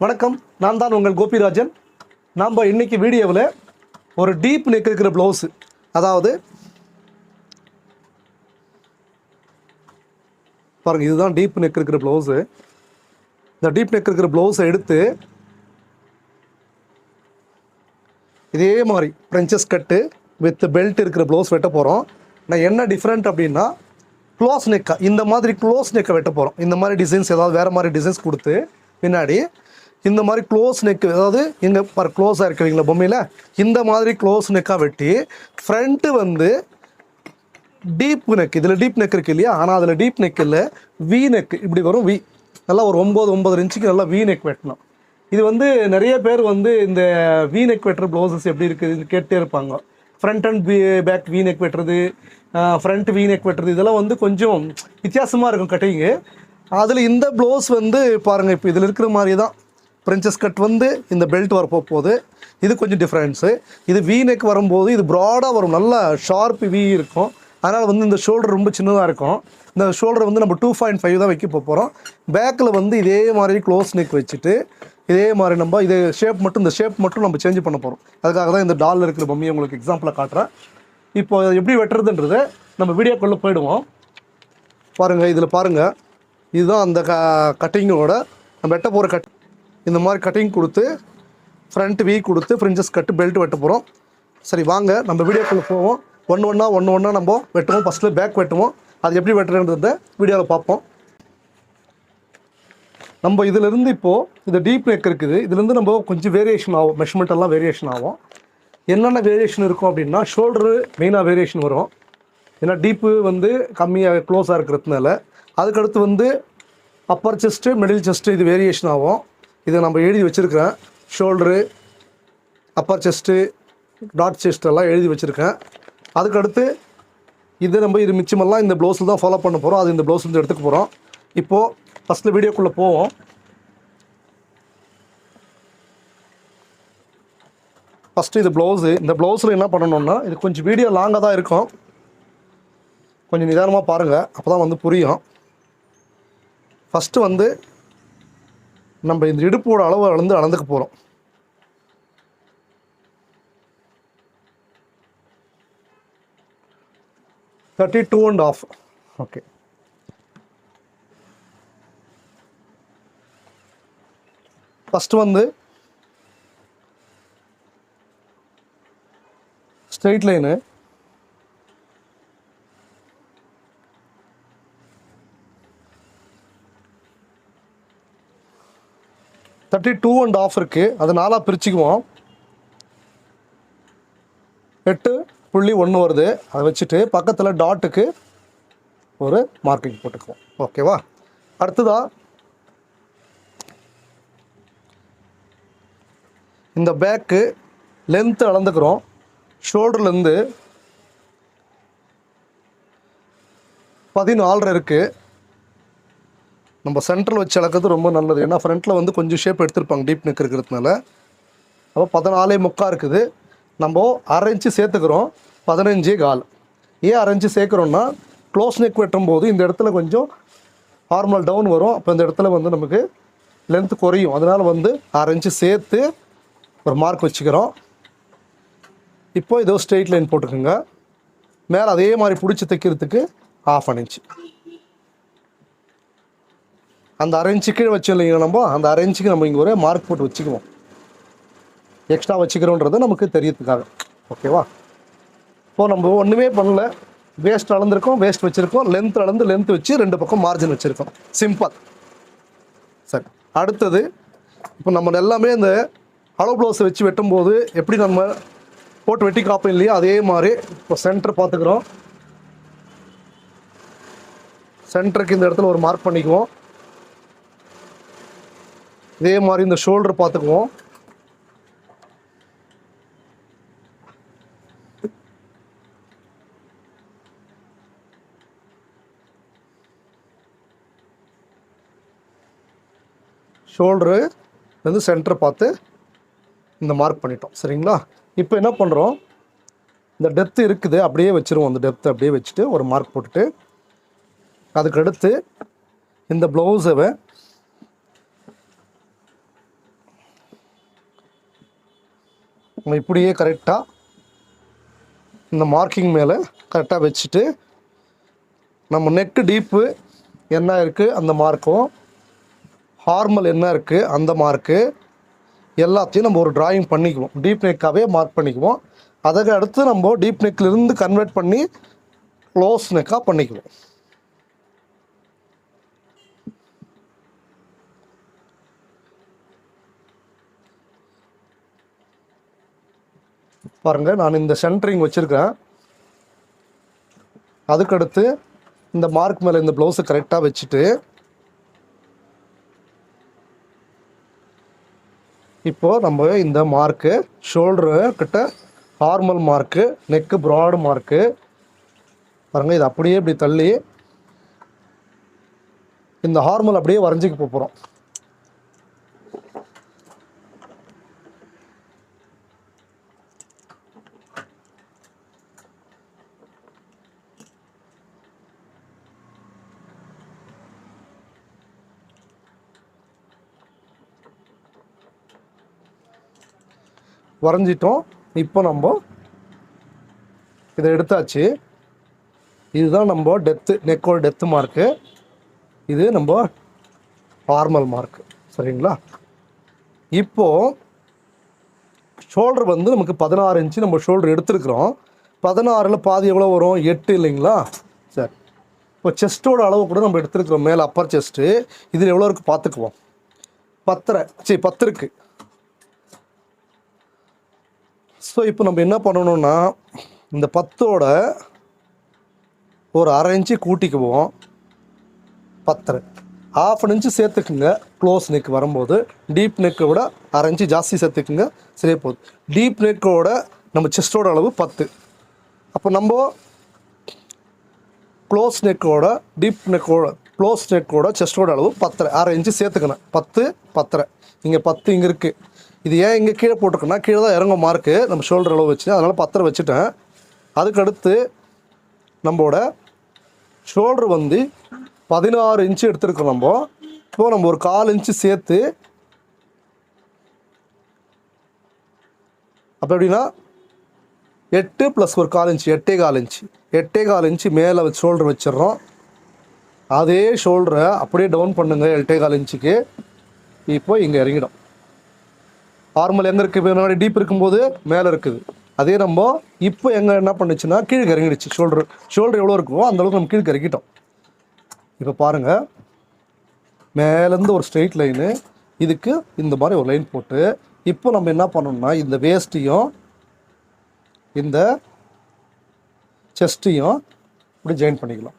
வணக்கம், நான் தான் உங்கள் கோபிராஜன். நாம் இன்றைக்கி வீடியோவில் ஒரு டீப் நெக் இருக்கிற ப்ளவுஸு, அதாவது பாருங்கள், இதுதான் டீப் நெக் இருக்கிற ப்ளவுஸு. இந்த டீப் நெக் இருக்கிற ப்ளவுஸை எடுத்து இதே மாதிரி ஃப்ரெஞ்சஸ் கட்டு வித் பெல்ட் இருக்கிற ப்ளவுஸ் வெட்ட போகிறோம். நான் என்ன டிஃப்ரெண்ட் அப்படின்னா, க்ளோஸ் நெக்கை இந்த மாதிரி க்ளோஸ் நெக்கை வெட்ட போகிறோம். இந்த மாதிரி டிசைன்ஸ் ஏதாவது வேறு மாதிரி டிசைன்ஸ் கொடுத்து பின்னாடி இந்த மாதிரி க்ளோஸ் நெக், அதாவது இங்கே க்ளோஸாக இருக்கிறீங்களா பொம்மையில், இந்த மாதிரி க்ளோஸ் நெக்காக வெட்டி ஃப்ரண்ட்டு வந்து டீப் நெக், இதில் டீப் நெக் இருக்குது இல்லையா, ஆனால் அதில் டீப் நெக் இல்லை, வி நெக் இப்படி வரும். வி நல்லா ஒரு 9 இன்ச்சுக்கு நல்லா வி நெக் வெட்டணும். இது வந்து நிறைய பேர் வந்து இந்த வி நெக் வெட்டுற ப்ளவுசஸ் எப்படி இருக்குதுன்னு கேட்டே இருப்பாங்க. Front and back V neck வெட்டுறது, ஃப்ரண்ட் வி நெக் வெட்டுறது, இதெல்லாம் வந்து கொஞ்சம் வித்தியாசமாக இருக்கும் கட்டிங்கு. அதில் இந்த ப்ளவுஸ் வந்து பாருங்கள், இப்போ இதில் இருக்கிற மாதிரி தான் ஃப்ரெஞ்சஸ் கட் வந்து இந்த பெல்ட் வரப்போ போகுது. இது கொஞ்சம் டிஃப்ரென்ஸு. இது வி நெக் வரும்போது இது ப்ராடாக வரும், நல்லா ஷார்ப் வி இருக்கும். அதனால் வந்து இந்த ஷோல்டர் ரொம்ப சின்னதாக இருக்கும். இந்த ஷோல்டர் வந்து நம்ம 2.5 தான் வைக்க போகிறோம். பேக்கில் வந்து இதே மாதிரி க்ளோஸ் நெக் வச்சுட்டு இதே மாதிரி நம்ம இது ஷேப் மட்டும், இந்த ஷேப் மட்டும் நம்ம சேஞ்ச் பண்ண போகிறோம். அதுக்காக தான் இந்த டாலில் இருக்கிற பொம்மையை உங்களுக்கு எக்ஸாம்பிளாக காட்டுறேன். இப்போ எப்படி வெட்டுறதுன்றது நம்ம வீடியோக்குள்ளே போயிடுவோம். பாருங்கள், இதில் பாருங்கள், இதுதான் அந்த கட்டிங்கோட நம்ம வெட்ட போகிற கட். இந்த மாதிரி கட்டிங் கொடுத்து ஃப்ரண்ட் வீ கொடுத்து ஃப்ரிஞ்சஸ் கட்டு பெல்ட் வெட்ட போகிறோம். சரி, வாங்க நம்ம வீடியோக்குள்ளே போவோம். ஒன்று ஒன்றா நம்ம வெட்டுவோம். ஃபஸ்ட்டில் பேக் வெட்டுவோம். அது எப்படி வெட்டுறன்றதை வீடியோவில் பார்ப்போம். நம்ம இதிலேருந்து இப்போது இந்த டீப் நெக் இருக்குது, இதுலேருந்து நம்ம கொஞ்சம் வேரியேஷன் ஆகும், மெஷர்மெண்ட் எல்லாம் வேரியேஷன் ஆகும். என்னென்ன வேரியேஷன் இருக்கும் அப்படின்னா, ஷோல்டரு மெயினாக வேரியேஷன் வரும், ஏன்னா டீப்பு வந்து கம்மியாக க்ளோஸாக இருக்கிறதுனால. அதுக்கடுத்து வந்து அப்பர் செஸ்ட்டு, மிடில் செஸ்ட்டு, இது வேரியேஷன் ஆகும். இதை நம்ம எழுதி வச்சுருக்கேன். Shoulder, Appar chest, dot chest எல்லாம் எழுதி வச்சுருக்கேன். அதுக்கடுத்து இது நம்ம இது மிச்சமெல்லாம் இந்த ப்ளவுஸில் தான் ஃபாலோ பண்ண போகிறோம். அது இந்த ப்ளவுஸ் வந்து எடுத்துக்க போகிறோம். இப்போது ஃபஸ்ட்டில் வீடியோக்குள்ளே போவோம். ஃபஸ்ட்டு இது ப்ளவுஸு. இந்த ப்ளவுஸில் என்ன பண்ணணுன்னா, இது கொஞ்சம் வீடியோ லாங்காக தான் இருக்கும், கொஞ்சம் நிதானமாக பாருங்கள், அப்போ தான் வந்து புரியும். ஃபஸ்ட்டு வந்து நம்ம இந்த இடுப்போட அளவு அளந்துக்க போகிறோம். $32.5. ஓகே, ஃபஸ்ட்டு வந்து ஸ்ட்ரெயிட் லைனு, $32.5 இருக்குது. அது 4ஆக பிரிச்சுக்குவோம். 8.1 வருது. அதை வச்சுட்டு பக்கத்தில் டாட்டுக்கு ஒரு மார்க்கிங் போட்டுக்குவோம். ஓகேவா? அடுத்ததாக இந்த பேக்கு லென்த்து அளந்துக்கிறோம். ஷோல்டர்லேருந்து 14.5 இருக்குது. நம்ம சென்ட்ரல் வச்சு அளக்கிறது ரொம்ப நல்லது, ஏன்னா ஃப்ரண்ட்டில் வந்து கொஞ்சம் ஷேப் எடுத்துருப்பாங்க டீப் நெக் இருக்கிறதுனால. அப்போ 14.75 இருக்குது. நம்ம 1/2 இன்ச்சு சேர்த்துக்கிறோம். 15.25. ஏன் 1/2 இன்ச்சு சேர்க்குறோன்னா, க்ளோஸ் நெக் வெட்டும்போது இந்த இடத்துல கொஞ்சம் நார்மல் டவுன் வரும். அப்போ இந்த இடத்துல வந்து நமக்கு லென்த்து குறையும். அதனால் வந்து 1/2 இன்ச்சு சேர்த்து ஒரு மார்க் வச்சுக்கிறோம். இப்போ இதோ ஸ்ட்ரெயிட் லைன் போட்டுக்கோங்க. மேலே அதே மாதிரி பிடிச்சி தைக்கிறதுக்கு 1/2 இன்ச்சு. அந்த 1/2 இன்ச்சு கீழே வச்சோம் இல்லைங்க, நம்ம அந்த 1/2 இன்ச்சுக்கு நம்ம இங்கே ஒரு மார்க் போட்டு வச்சுக்குவோம். எக்ஸ்ட்ரா வச்சுக்கிறோன்றது நமக்கு தெரியறதுக்காக. ஓகேவா? இப்போது நம்ம ஒன்றுமே பண்ணல, வேஸ்ட் அளந்துருக்கோம், வேஸ்ட் வச்சுருக்கோம், லென்த் வச்சு 2 பக்கம் மார்ஜின் வச்சுருக்கோம். சிம்பிள். சரி, அடுத்தது இப்போ நம்ம எல்லாமே இந்த அளவு ப்ளவுஸை வச்சு வெட்டும்போது எப்படி நம்ம போட்டு வெட்டி காப்போம் இல்லையா, அதே மாதிரி இப்போ சென்டர் பார்த்துக்கிறோம். சென்டருக்கு இந்த இடத்துல ஒரு மார்க் பண்ணிக்குவோம். இதே மாதிரி இந்த ஷோல்டர் பார்த்துக்குவோம். ஷோல்டரு வந்து சென்டர் பார்த்து இந்த மார்க் பண்ணிட்டோம். சரிங்களா? இப்போ என்ன பண்ணுறோம், இந்த டெப்த்து இருக்குது அப்படியே வச்சுருவோம். அந்த டெப்த்து அப்படியே வச்சுட்டு ஒரு மார்க் போட்டுட்டு, அதுக்கடுத்து இந்த ப்ளவுஸை நம்ம இப்படியே கரெக்டாக இந்த மார்க்கிங் மேலே கரெக்டாக வச்சுட்டு நம்ம நெக்கு டீப்பு என்ன இருக்குது அந்த மார்க்கும், ஹார்மல் என்ன இருக்குது அந்த மார்க்கு எல்லாத்தையும் நம்ம ஒரு டிராயிங் பண்ணிக்குவோம். டீப் நெக்காகவே மார்க் பண்ணிக்குவோம். அதுக்கு அடுத்து நம்ம டீப் நெக்லேருந்து கன்வெர்ட் பண்ணி க்ளோஸ் நெக்காக பண்ணிக்குவோம். பாருங்கள், நான் இந்த சென்டரிங் வச்சுருக்கேன். அதுக்கடுத்து இந்த மார்க் மேலே இந்த ப்ளவுஸை கரெக்டாக வச்சுட்டு இப்போது நம்ம இந்த மார்க்கு ஷோல்டரு கிட்ட ஹார்மல் மார்க்கு, நெக்கு ப்ராடு மார்க்கு பாருங்கள், இது அப்படியே இப்படி தள்ளி இந்த ஹார்மல் அப்படியே வரைஞ்சிக்க போகிறோம். வரைஞ்சிட்டோம். இப்போ நம்ம இதை எடுத்தாச்சு. இதுதான் நம்ம டெப்த்து, நெக்கோட டெப்த்து மார்க்கு. இது நம்ம நார்மல் மார்க்கு. சரிங்களா? இப்போது ஷோல்டர் வந்து நமக்கு 16 இன்ச்சு நம்ம ஷோல்டர் எடுத்துருக்குறோம். 16ல் பாதி எவ்வளோ வரும்? 8 இல்லைங்களா? சரி, இப்போ செஸ்ட்டோட அளவு கூட நம்ம எடுத்துருக்குறோம். மேலே அப்பர் செஸ்ட்டு இதில் எவ்வளோ இருக்குது பார்த்துக்குவோம். 10 இருக்குது. ஸோ இப்போ நம்ம என்ன பண்ணணும்னா இந்த 10ஓட ஒரு 1/2 இன்ச்சு கூட்டிக்குவோம். 10 1/2 இன்ச்சு சேர்த்துக்குங்க. க்ளோஸ் நெக் வரும்போது டீப் நெக்கை விட 1/2 இன்ச்சு ஜாஸ்தி சேர்த்துக்குங்க. சரியே போகுது. டீப் நெக்கோட நம்ம செஸ்ட்டோட அளவு 10. அப்போ நம்ம க்ளோஸ் நெக்கோட க்ளோஸ் நெக்கோட செஸ்ட்டோட அளவு 10, 1/2 இன்ச்சு சேர்த்துக்கணும். 10 10 இங்கே 10 இங்கே இருக்குது. இது ஏன் இங்கே கீழே போட்டிருக்கோன்னா கீழே தான் இறங்கும் மார்க்கு நம்ம ஷோல்டர் அளவு வச்சு, அதனால் 10 வச்சுட்டேன். அதுக்கடுத்து நம்மளோட ஷோல்டர் வந்து 16 இன்ச்சு எடுத்துருக்கோம். நம்ம ஒரு 1/4 இன்ச்சு சேர்த்து, அப்போ எப்படின்னா 8 + ஒரு 1/4 இன்ச்சு 8.25 இன்ச்சு மேலே வச்சு ஷோல்டர் வச்சிடுறோம். அதே ஷோல்டரை அப்படியே டவுன் பண்ணுங்க 8.25 இன்ச்சுக்கு. இப்போ இங்கே இறங்கிடும். நார்மல் எங்கே இருக்குது? முன்னாடி டீப் இருக்கும்போது மேலே இருக்குது. அதே நம்ம இப்போ எங்கே என்ன பண்ணுச்சுன்னா கீழே இறங்கிடுச்சு. ஷோல்டர் எவ்வளோ இருக்குமோ அந்தளவுக்கு நம்ம கீழே இறக்கிட்டோம். இப்போ பாருங்கள், மேலேருந்து ஒரு ஸ்ட்ரெயிட் லைனு, இதுக்கு இந்த மாதிரி ஒரு லைன் போட்டு இப்போ நம்ம என்ன பண்ணணும்னா இந்த வேஸ்ட்டையும் இந்த செஸ்ட்டையும் இப்படி ஜாயின் பண்ணிக்கலாம்.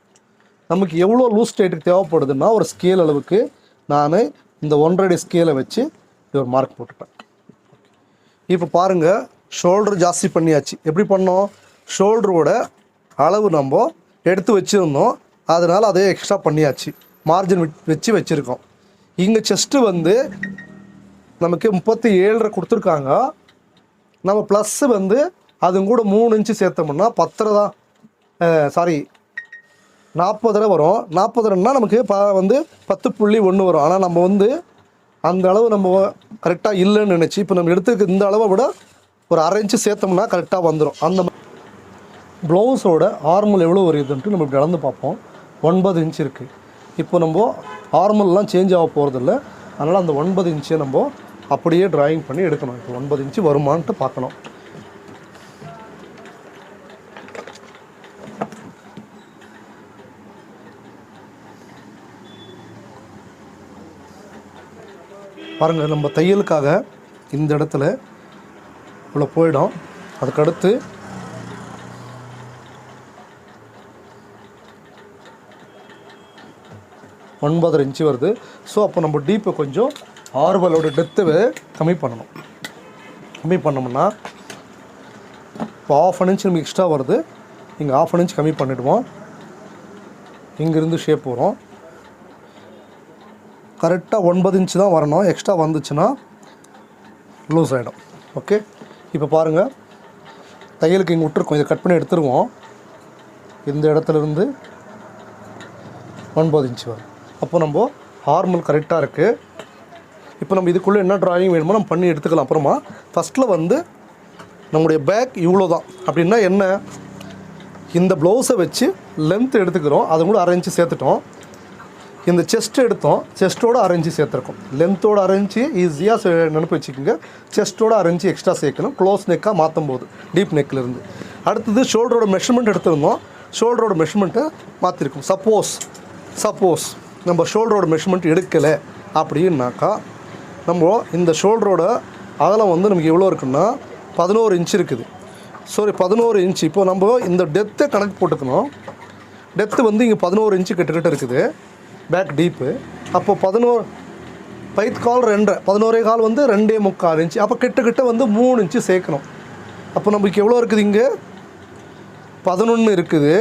நமக்கு எவ்வளோ லூஸ் ஸ்ட்ரெயிட்டுக்கு தேவைப்படுதுன்னா ஒரு ஸ்கேல் அளவுக்கு நான் இந்த 1.5 அடி ஸ்கேலை வச்சு ஒரு மார்க் போட்டுட்டேன். இப்போ பாருங்கள், ஷோல்டர் ஜாஸ்தி பண்ணியாச்சு. எப்படி பண்ணோம்? ஷோல்டரோட அளவு நம்ம எடுத்து வச்சுருந்தோம், அதனால் அதே எக்ஸ்ட்ரா பண்ணியாச்சு. மார்ஜின் வச்சுருக்கோம். இங்கே செஸ்ட்டு வந்து நமக்கு 37 கொடுத்துருக்காங்க. நம்ம ப்ளஸ்ஸு வந்து அது கூட 3 இன்ச்சு சேர்த்தோம்னா 10 தான், 40 வரும். 40ன்னா நமக்கு வந்து 10.1 வரும். ஆனால் நம்ம வந்து அந்த அளவு நம்ம கரெக்டாக இல்லைன்னு நினச்சி இப்போ நம்ம எடுத்துக்க இந்த அளவை விட ஒரு 1/2 இன்ச்சு சேர்த்தோம்னா கரெக்டாக வந்துடும். அந்த ப்ளவுஸோட ஆர்மல் எவ்வளோ வருதுன்ட்டு நம்ம இப்படி அளந்து பார்ப்போம். 9 இன்ச்சு இருக்குது. இப்போ நம்ம ஆர்மல்லாம் சேஞ்ச் ஆக போகிறதில்ல, அதனால் அந்த 9 இன்ச்சை நம்ம அப்படியே ட்ராயிங் பண்ணி எடுக்கணும். இப்போ 9 இன்ச்சு வருமானட்டு பார்க்கணும். பாருங்கள், நம்ம தையலுக்காக இந்த இடத்துல இவ்வளோ போயிடும். அதுக்கடுத்து ஒன்பதரை இன்ச்சு வருது. ஸோ அப்போ நம்ம டீப்பை கொஞ்சம் ஆர்வலோட டெப்த்தை கம்மி பண்ணணும். கம்மி பண்ணோம்னா இப்போ 1/2 இன்ச் நமக்கு எக்ஸ்ட்ரா வருது. இங்கே 1/2 இன்ச் கம்மி பண்ணிவிடுவோம். இங்கேருந்து ஷேப் வரும். கரெக்டாக 9 இன்ச்சு தான் வரணும். எக்ஸ்ட்ரா வந்துச்சுன்னா லூஸ் ஆகிடும். ஓகே, இப்போ பாருங்கள், தையலுக்கு இங்கே விட்டுருக்கோம். இதை கட் பண்ணி எடுத்துருவோம். இந்த இடத்துலேருந்து 9 இன்ச்சு வரும். அப்போ நம்ம ஹார்மல் கரெக்டாக இருக்குது. இப்போ நம்ம இதுக்குள்ளே என்ன ட்ராயிங் வேணுமோ நம்ம பண்ணி எடுத்துக்கலாம். அப்புறமா ஃபஸ்ட்டில் வந்து நம்முடைய பேக் இவ்வளோ தான். அப்படின்னா என்ன, இந்த ப்ளவுஸை வச்சு லென்த் எடுத்துக்கிறோம், அது கூட 1/2 இன்ச்சு சேர்த்துட்டோம். இந்த செஸ்ட் எடுத்தோம், செஸ்ட்டோட 1/2 இன்ச்சு சேர்த்துருக்கோம். லென்த்தோட 1/2 இன்ச்சு ஈஸியாக நினைப்பு வச்சுக்கோங்க. செஸ்ட்டோட 1/2 இன்ச்சு எக்ஸ்ட்ரா சேர்க்கணும் க்ளோஸ் நெக்காக மாற்றும் போது டீப் நெக்கிலேருந்து. அடுத்தது ஷோல்டரோட மெஷர்மெண்ட் எடுத்துருந்தோம், ஷோல்டரோட மெஷர்மெண்ட்டை மாற்றிருக்கோம். சப்போஸ் நம்ம ஷோல்டரோட மெஷர்மெண்ட் எடுக்கலை அப்படின்னாக்கா, நம்ம இந்த ஷோல்டரோட அகலம் வந்து நமக்கு எவ்வளோ இருக்குன்னா 11 இன்ச்சு இருக்குது. 11 இன்ச்சு. இப்போது நம்ம இந்த டெப்த்தை கணக்கு போட்டுக்கணும். டெப்த்து வந்து இங்கே 11 இன்ச்சு கிட்டக்கிட்ட இருக்குது பேக் டீப்பு. அப்போது 11 பைத் கால் 11 கால் வந்து 2.25 இன்ச்சு. அப்போ கிட்டக்கிட்ட வந்து 3 இன்ச்சு சேர்க்கணும். அப்போ நமக்கு எவ்வளோ இருக்குது, இங்கே 11 இருக்குது.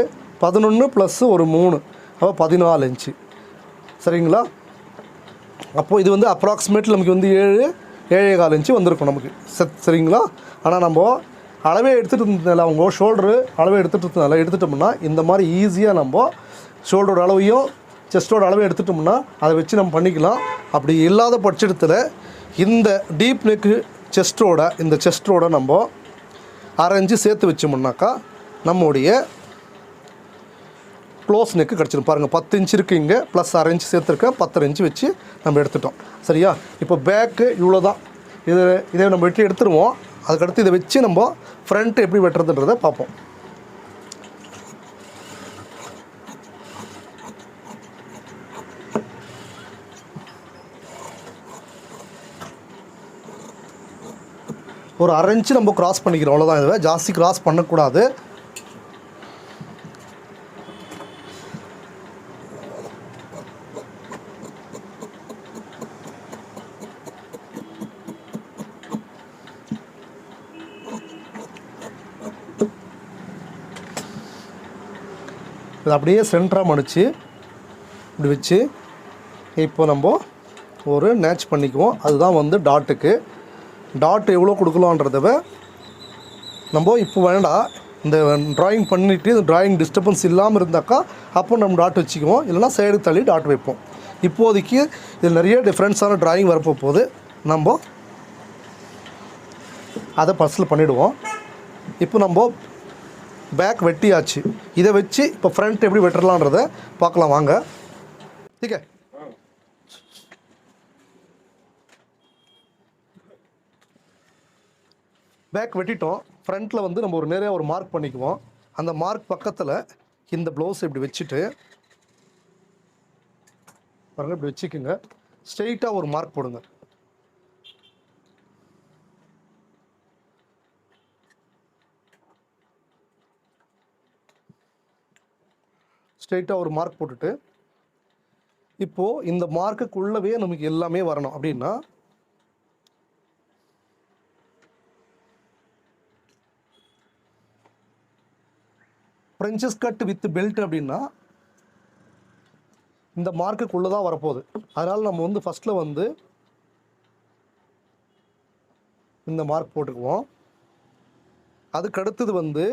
11 ப்ளஸ் ஒரு 3, அப்போ 14 இன்ச்சு. சரிங்களா? அப்போது இது வந்து அப்ராக்சிமேட்லி நமக்கு வந்து 7.25 இன்ச்சு வந்திருக்கும் நமக்கு. சரிங்களா? ஆனால் நம்ம அளவே எடுத்துகிட்டு இருந்ததில்ல, அவங்க ஷோல்டரு அளவே எடுத்துட்டோம்னா இந்த மாதிரி ஈஸியாக நம்ம ஷோல்டரோட அளவையும் செஸ்ட்டோட அளவை எடுத்துட்டோம்னா அதை வச்சு நம்ம பண்ணிக்கலாம். அப்படி இல்லாத பட்சத்தில் இந்த டீப் நெக்கு செஸ்ட்டோட நம்ம 1/2 இன்ச்சு சேர்த்து வச்சோம்னாக்கா நம்முடைய க்ளோஸ் நெக்கு கிடச்சிடும். பாருங்கள், 10 இன்ச்சு இருக்குது இங்கே, ப்ளஸ் 1/2 இன்ச்சு சேர்த்துருக்கேன், 10 இன்ச்சு வச்சு நம்ம எடுத்துட்டோம். சரியா? இப்போ பேக்கு இவ்வளோ தான். இதை நம்ம வெட்டி எடுத்துருவோம். அதுக்கடுத்து இதை வச்சு நம்ம ஃப்ரண்ட் எப்படி வெட்டுறதுன்றதை பார்ப்போம். ஒரு 1/2 இன்ச்சு நம்ம கிராஸ் பண்ணிக்கிறோம், அவ்வளோதான். இதுவே ஜாஸ்தி கிராஸ் பண்ணக்கூடாது. இது அப்படியே சென்டராக மடித்து இப்படி வச்சு இப்போ நம்ம ஒரு நேட்ச் பண்ணிக்குவோம். அதுதான் வந்து டாட்டுக்கு. டாட் எவ்வளோ கொடுக்கலான்றத நம்ம இப்போ வேண்டாம். இந்த ட்ராயிங் பண்ணிவிட்டு இந்த ட்ராயிங் டிஸ்டர்பன்ஸ் இல்லாமல் இருந்தாக்கா அப்போ நம்ம டாட் வச்சுக்குவோம், இல்லைனா சைடு தள்ளி டாட் வைப்போம். இப்போதைக்கு இதில் நிறைய டிஃப்ரெண்ட்ஸான ட்ராயிங் வரப்போ போது நம்ம அதை பர்ஸில் பண்ணிவிடுவோம். இப்போ நம்ம பேக் வெட்டியாச்சு. இதை வச்சு இப்போ ஃப்ரண்ட் எப்படி வெட்டலான்றதை பார்க்கலாம் வாங்க. ஓகே, பேக் வெட்டிட்டோம். ஃப்ரண்ட்டில் வந்து நம்ம நிறைய ஒரு மார்க் பண்ணிக்குவோம். அந்த மார்க் பக்கத்தில் இந்த ப்ளவுஸ் இப்படி வச்சுட்டு பாருங்கள், இப்படி வச்சுக்கோங்க. ஸ்ட்ரெயிட்டாக ஒரு மார்க் போடுங்க. ஸ்ட்ரெயிட்டாக ஒரு மார்க் போட்டுட்டு இப்போது இந்த மார்க்குக்குள்ளவே நமக்கு எல்லாமே வரணும். அப்படின்னா ஃப்ரெஞ்சஸ் கட் வித் பெல்ட் அப்படின்னா இந்த மார்க்குக்குள்ளே தான் வரப்போகுது. அதனால் நம்ம வந்து ஃபஸ்ட்டில் வந்து இந்த மார்க் போட்டுக்குவோம். அதுக்கடுத்தது வந்து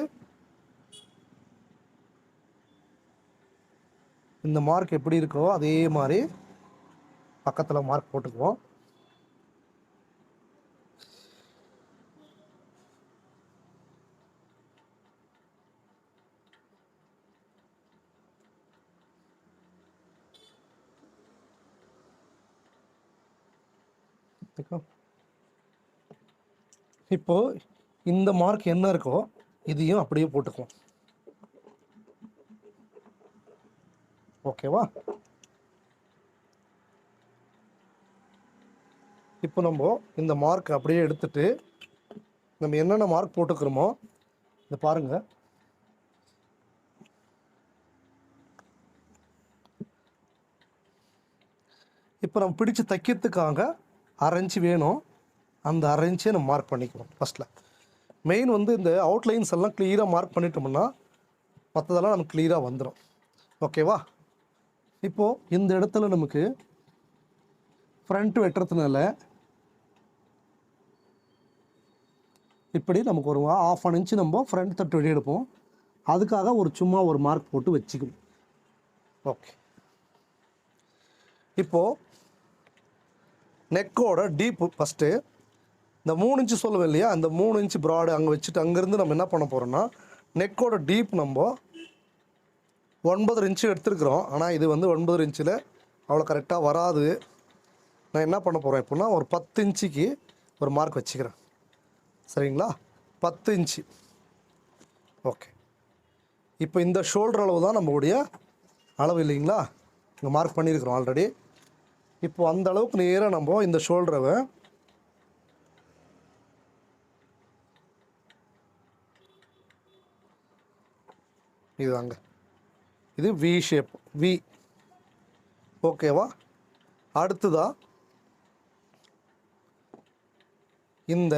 இந்த மார்க் எப்படி இருக்கோ அதே மாதிரி பக்கத்தில் மார்க் போட்டுக்குவோம். இப்போ இந்த மார்க் என்ன இருக்கோ இதையும் அப்படியே போட்டுக்குவோம். ஓகேவா? இப்போ நம்ம இந்த மார்க் அப்படியே எடுத்துட்டு நம்ம என்னென்ன மார்க் போட்டுக்கிறோமோ இதை பாருங்கள். இப்போ நம்ம பிடிச்சு தைக்கிறதுக்காக 1/2 இன்ச்சு வேணும். அந்த 1/2 இன்ச்சே நம்ம மார்க் பண்ணிக்குவோம். ஃபஸ்ட்டில் மெயின் வந்து இந்த அவுட்லைன்ஸ் எல்லாம் கிளியராக மார்க் பண்ணிட்டோம்னா மற்றதெல்லாம் நமக்கு கிளியராக வந்துடும். ஓகேவா? இப்போது இந்த இடத்துல நமக்கு ஃப்ரண்ட் வெட்டுறதுனால இப்படி நமக்கு ஒரு 1/2 இன்ச்சு நம்ம ஃப்ரண்ட் தட்டு வெட்டி எடுப்போம். அதுக்காக சும்மா ஒரு மார்க் போட்டு வச்சுக்கணும். ஓகே, இப்போது நெக்கோட டீப்பு ஃபஸ்ட்டு இந்த 3 இன்ச்சு சொல்லுவேன் இல்லையா, அந்த 3 இன்ச்சு ப்ராடு அங்கே வச்சுட்டு அங்கேருந்து நம்ம என்ன பண்ண போகிறோம்னா நெக்கோட டீப் நம்ம 9.5 இன்ச்சு எடுத்துருக்குறோம். ஆனால் இது வந்து 9 இன்ச்சில் அவ்வளோ கரெக்டாக வராது. நான் என்ன பண்ண போகிறேன் இப்போனா ஒரு 10 இன்ச்சுக்கு ஒரு மார்க் வச்சுக்கிறேன். சரிங்களா, 10 இன்ச்சு. ஓகே, இப்போ இந்த ஷோல்டர் அளவு தான் நம்மளுடைய அளவு இல்லைங்களா, இங்கே மார்க் பண்ணியிருக்கிறோம் ஆல்ரெடி. இப்போ அந்த அளவுக்கு நேராக நம்ம இந்த ஷோல்டரை இதுதாங்க, இது வி ஷேப், வி. ஓகேவா, அடுத்ததாக இந்த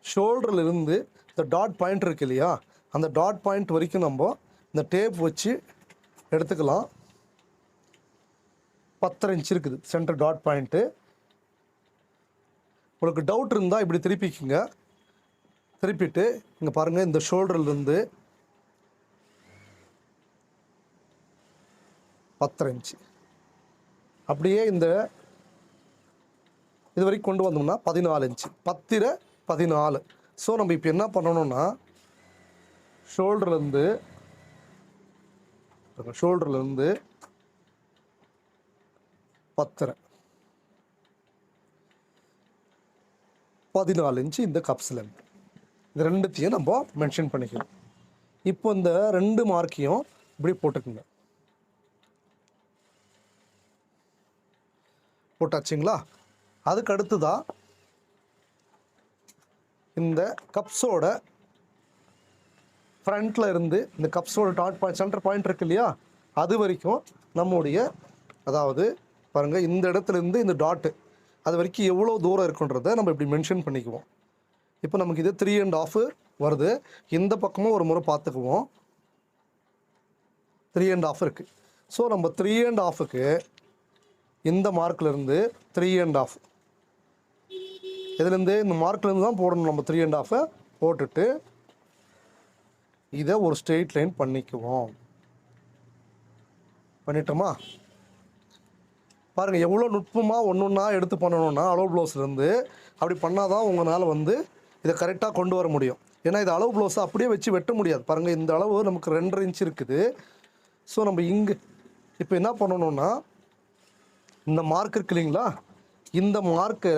ஷோல்டர்லேருந்து இந்த டாட் பாயிண்ட் இருக்கு இல்லையா, அந்த டாட் பாயிண்ட் வரைக்கும் நம்ம இந்த டேப் வச்சு எடுத்துக்கலாம். 10.5 இன்ச் இருக்குது சென்டர் டாட் பாயிண்ட்டு. உங்களுக்கு டவுட் இருந்தால் இப்படி திருப்பிக்குங்க. திருப்பிட்டு இங்கே பாருங்கள், இந்த ஷோல்டர்லேருந்து 10.5 இன்ச்சு அப்படியே இந்த இது வரைக்கும் கொண்டு வந்தோம்னா 14 இன்ச்சு, 10/14. ஸோ நம்ம இப்போ என்ன பண்ணணும்னா ஷோல்டர்லேருந்து 14 இன்ச்சு இந்த கப்ஸ் லென்த். இது ரெண்டுத்தையும் நம்ம மென்ஷன் பண்ணிக்கலாம். இப்போ இந்த 2 மார்க்கையும் இப்படி போட்டுக்குங்க. போட்டாச்சுங்களா, அதுக்கு அடுத்துதான் இந்த கப்ஸோட ஃப்ரண்ட்டில் இருந்து இந்த கப்ஸோட டாட் பாயிண்ட் சென்டர் பாயிண்ட் இருக்கு இல்லையா, அது வரைக்கும் நம்முடைய, அதாவது பாருங்கள் இந்த இடத்துலேருந்து இந்த டாட்டு அது வரைக்கும் எவ்வளோ தூரம் இருக்குன்றதை நம்ம இப்படி மென்ஷன் பண்ணிக்குவோம். இப்போ நமக்கு இது 3.5 வருது. இந்த பக்கமும் ஒரு முறை பார்த்துக்குவோம். 3.5 இருக்குது. ஸோ நம்ம 3.5க்கு இந்த மார்க்லேருந்து 3.5 இதுலேருந்து இந்த மார்க்லேருந்து தான் போடணும். நம்ம 3.5 போட்டுட்டு இதை ஒரு ஸ்ட்ரெயிட் லைன் பண்ணிக்குவோம். பண்ணிட்டோமா, பாருங்கள் எவ்வளோ நுட்பமாக ஒன்றா எடுத்து பண்ணணுன்னா அளவு ப்ளவுஸ்லேருந்து அப்படி பண்ணால் தான் உங்களால் வந்து இதை கரெக்டாக கொண்டு வர முடியும். ஏன்னா இது அளவு ப்ளவுஸை அப்படியே வச்சு வெட்ட முடியாது. பாருங்கள் இந்த அளவு நமக்கு 2.5 இன்ச் இருக்குது. ஸோ நம்ம இங்கே இப்போ என்ன பண்ணணுன்னா இந்த மார்க் இருக்கு இல்லைங்களா, இந்த மார்க்கை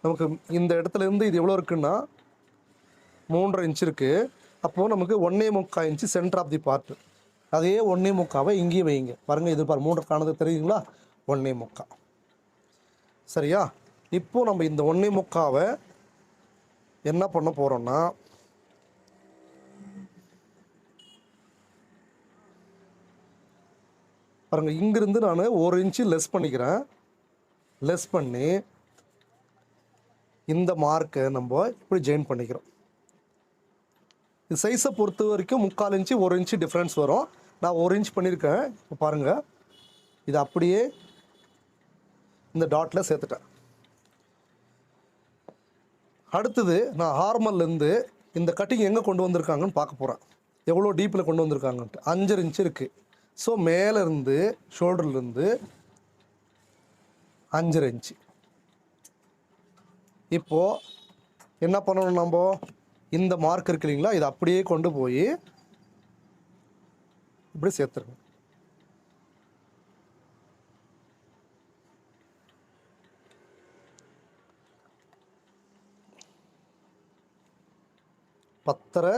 நமக்கு இந்த இடத்துலேருந்து இது எவ்வளோ இருக்குன்னா 3.5 இன்ச் இருக்குது. அப்போது நமக்கு 1.25 inch centre of the part. அதே 1.25 இங்கேயும் வைங்க. பாருங்கள் இது பாரு 3 காணது தெரியுங்களா, 1.25. சரியா, இப்போது நம்ம இந்த 1.25 என்ன பண்ண போகிறோன்னா பாருங்கள் இங்கிருந்து நான் 1 இன்ச்சு லெஸ் பண்ணிக்கிறேன். லெஸ் பண்ணி இந்த மார்க்கை நம்ம இப்படி ஜாயின் பண்ணிக்கிறோம். இது சைஸை பொறுத்த வரைக்கும் 3/4 இன்ச்சு 1 இன்ச்சு டிஃப்ரென்ஸ் வரும். நான் 1 இன்ச் பண்ணியிருக்கேன். இப்போ பாருங்கள் இது அப்படியே இந்த டாட்டில் சேர்த்துட்டேன். அடுத்தது நான் ஹார்மல்லேருந்து இந்த கட்டிங் எங்கே கொண்டு வந்திருக்காங்கன்னு பார்க்க போகிறேன். எவ்வளோ டீப்பில் கொண்டு வந்திருக்காங்கன்ட்டு 5.5 இன்ச்சு இருக்குது. ஸோ மேலேருந்து ஷோல்டர்லேருந்து 5.5 இன்ச்சு. இப்போது என்ன பண்ணணும், நம்ம இந்த மார்க் இருக்கு இல்லைங்களா, இதை அப்படியே கொண்டு போய் இப்படி சேர்த்துருங்க. பத்தரை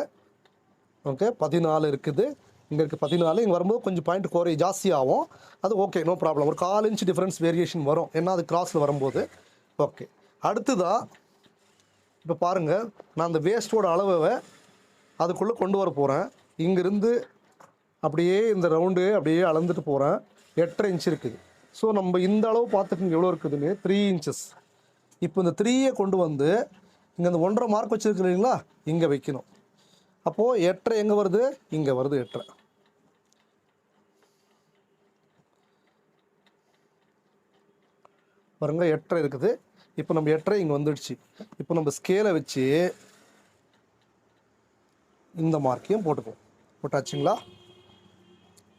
ஓகே 14 இருக்குது. இங்கே இருக்குது 14. இங்கே வரும்போது கொஞ்சம் பாயிண்ட் குறை ஜாஸ்தியாகும். அது ஓகே, நோ ப்ராப்ளம். ஒரு 1/4 இன்ச் டிஃப்ரென்ஸ் வேரியேஷன் வரும், ஏன்னா அது கிராஸில் வரும்போது. ஓகே, அடுத்ததாக இப்போ பாருங்கள் நான் அந்த வேஸ்ட்டோட அளவை அதுக்குள்ளே கொண்டு வர போகிறேன். இங்கேருந்து அப்படியே இந்த ரவுண்டு அப்படியே அளந்துட்டு போகிறேன். 8.5 இன்ச் இருக்குது. ஸோ நம்ம இந்த அளவு பார்த்துக்குங்க எவ்வளோ இருக்குதுன்னு, 3 இன்ச்சஸ். இப்போ இந்த 3யை கொண்டு வந்து இங்கே இந்த 1.5 மார்க் வச்சுருக்குறீங்களா, இங்கே வைக்கணும். அப்போது 8.5 எங்கே வருது, இங்கே வருது 8.5. பாருங்க 8.5 இருக்குது. இப்போ நம்ம 8.5 இங்கே வந்துடுச்சு. இப்போ நம்ம ஸ்கேலை வச்சு இந்த மார்க்கையும் போட்டுக்குவோம். போட்டாச்சுங்களா,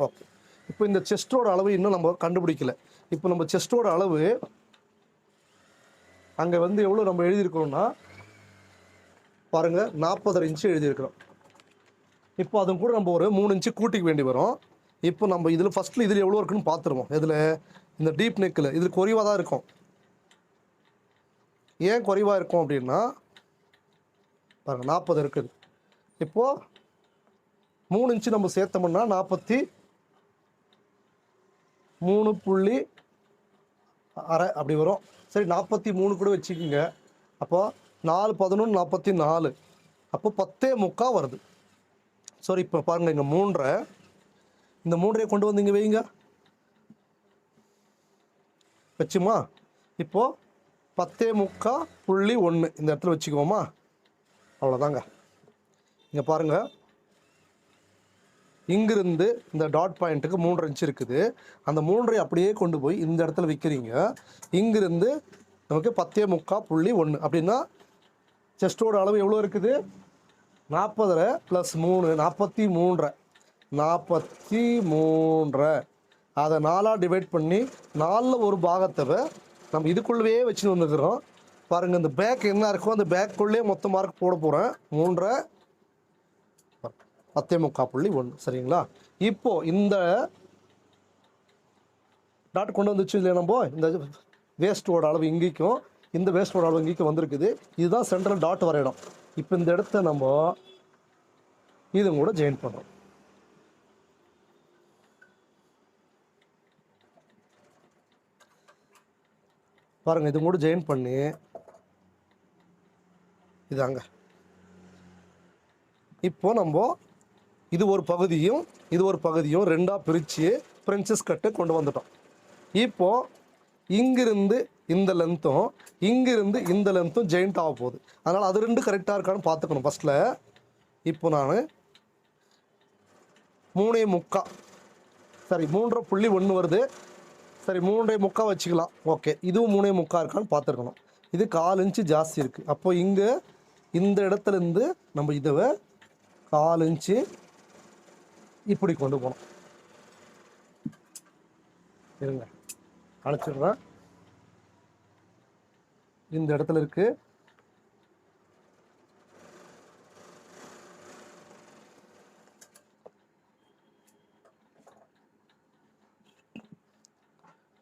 ஓகே. இப்போ இந்த செஸ்டோட அளவு இன்னும் நம்ம கண்டுபிடிக்கல. இப்போ நம்ம செஸ்டோட அளவு அங்கே வந்து எவ்வளோ நம்ம எழுதியிருக்கிறோம்னா பாருங்கள் 40 இன்ச்சு எழுதியிருக்கிறோம். இப்போ அதுவும் கூட நம்ம ஒரு 3 இன்ச்சு கூட்டிக்க வேண்டி வரும். இப்போ நம்ம இதில் ஃபஸ்ட்டில் இதில் எவ்வளோ இருக்குன்னு பார்த்துருவோம். இதில் இந்த டீப் நெக்கில் இதில் குறைவாக தான் இருக்கும். ஏன் குறைவாக இருக்கும் அப்படின்னா பாருங்கள் 40 இருக்குது. இப்போது 3 இன்ச்சு நம்ம சேர்த்தோம்னா 43.5 அப்படி வரும். சரி 43 கூட வச்சுக்கோங்க. அப்போது 4 11 44, அப்போ 10.75 வருது. சரி இப்போ பாருங்கள் இங்கே 3 இந்த 3 கொண்டு வந்து இங்கே வைங்க வச்சுமா. இப்போது 10.75.1 இந்த இடத்துல வச்சுக்குவோமா. அவ்வளோதாங்க. இங்கே பாருங்கள் இங்கிருந்து இந்த டாட் பாயிண்ட்டுக்கு 3 இன்ச்சு இருக்குது. அந்த 3 அப்படியே கொண்டு போய் இந்த இடத்துல வைக்கிறீங்க. இங்கிருந்து நமக்கு 10.75.1 அப்படின்னா செஸ்டோட அளவு எவ்வளோ இருக்குது? 40 + 3 43. அதை 4ஆக டிவைட் பண்ணி 4ல் ஒரு பாகத்தை நம்ம இதுக்குள்ளவே வச்சுன்னு வந்துக்கிறோம். பாருங்கள் இந்த பேக் என்ன இருக்கோ அந்த பேக்குள்ளே மொத்த மார்க் போட போகிறேன். 3 10.75.1 சரிங்களா. இப்போது இந்த டாட் கொண்டு வந்துச்சு இல்லையா, நம்ம இந்த வேஸ்ட்டோட அளவு இங்கேக்கும் இந்த வேஸ்ட்டோட அளவு இங்கேக்கும் வந்திருக்குது. இதுதான் சென்ட்ரல் டாட் வர இடம். இப்போ இந்த இடத்த நம்ம இது கூட ஜாயின் பண்ணுறோம். பாருங்கள் இது கூட ஜாயின் பண்ணி இதாங்க. இப்போ நம்ம இது ஒரு பகுதியும் இது ஒரு பகுதியும் 2ஆக பிரித்து பிரின்சஸ் கட்டு கொண்டு வந்துட்டோம். இப்போது இங்கிருந்து இந்த லென்த்தும் இங்கிருந்து இந்த லென்த்தும் ஜாயிண்ட் ஆக போகுது. அதனால் அது 2 கரெக்டாக இருக்கான்னு பார்த்துக்கணும் ஃபஸ்ட்டில். இப்போ நான் 3.75 சரி 3.1 வருது. சரி 3.75 வச்சுக்கலாம். ஓகே இதுவும் 3.75 இருக்கான்னு பார்த்துருக்கணும். இது 1/4 இன்ச்சு ஜாஸ்தி இருக்குது. அப்போ இங்கே இந்த இடத்துலேருந்து நம்ம இதை 1/4 இன்ச்சு இப்படி கொண்டு போகணும். இருங்க அழைச்சிடுறேன். இந்த இடத்துல இருக்கு.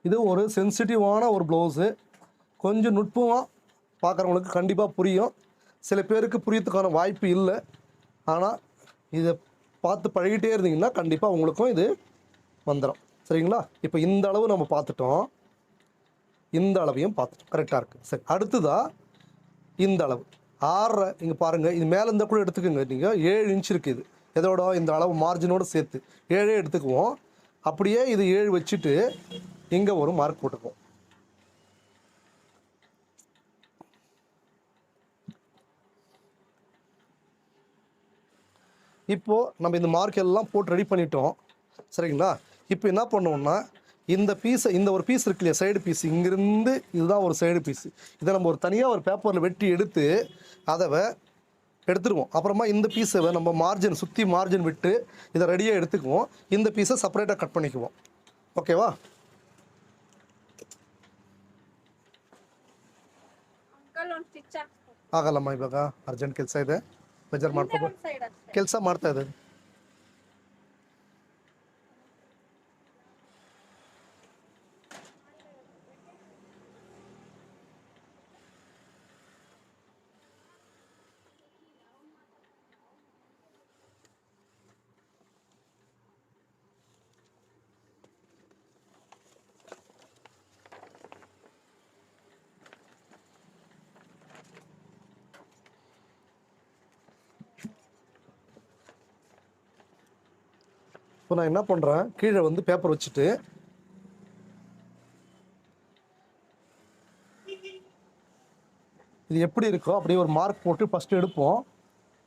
இது ஒரு சென்சிட்டிவான ஒரு ப்ளவுஸு. கொஞ்சம் நுட்பமாக பார்க்குறவங்களுக்கு கண்டிப்பாக புரியும். சில பேருக்கு புரியறதுக்கான வாய்ப்பு இல்லை. ஆனால் இதை பார்த்து பழகிட்டே இருந்தீங்கன்னா கண்டிப்பாக உங்களுக்கும் இது வந்துடும் சரிங்களா. இப்போ இந்த அளவு நம்ம பார்த்துட்டோம். இந்த அளவையும் பார்த்துட்டோம் கரெக்டாக இருக்குது. சரி அடுத்ததாக இந்த அளவு 6 இங்கே பாருங்கள். இது மேலே இருந்தால் கூட எடுத்துக்கோங்க. நீங்கள் 7 இன்ச் இருக்குது. இது எதோட இந்த அளவு மார்ஜினோடு சேர்த்து 7 எடுத்துக்குவோம். அப்படியே இது 7 வச்சுட்டு இங்கே ஒரு மார்க் போட்டுக்குவோம். இப்போது நம்ம இந்த மார்க் எல்லாம் போட்டு ரெடி பண்ணிட்டோம் சரிங்களா. இப்போ என்ன பண்ணுவோம்னா இந்த பீஸை இந்த ஒரு பீஸ் இருக்கு இல்லையா சைடு பீஸ் இங்கேருந்து இதுதான் ஒரு சைடு பீஸு. இதை நம்ம ஒரு தனியாக ஒரு பேப்பரில் வெட்டி எடுத்து அதை எடுத்துருவோம். அப்புறமா இந்த பீஸை நம்ம மார்ஜின் சுற்றி மார்ஜின் விட்டு இதை ரெடியாக எடுத்துக்குவோம். இந்த பீஸை செப்பரேட்டாக கட் பண்ணிக்குவோம். ஓகேவா. ಆಗಲ್ಲಮ್ಮ ಇವಾಗ ಅರ್ಜೆಂಟ್ ಕೆಲಸ ಇದೆ ಬೇಜಾರು ಮಾಡ್ಕೋಬೋದು. ಕೆಲಸ ಮಾಡ್ತಾ ಇದೆ. இப்போ நான் என்ன பண்ணுறேன் கீழே வந்து பேப்பர் வச்சுட்டு இது எப்படி இருக்கோ அப்படியே ஒரு மார்க் போட்டு ஃபஸ்ட்டு எடுப்போம்.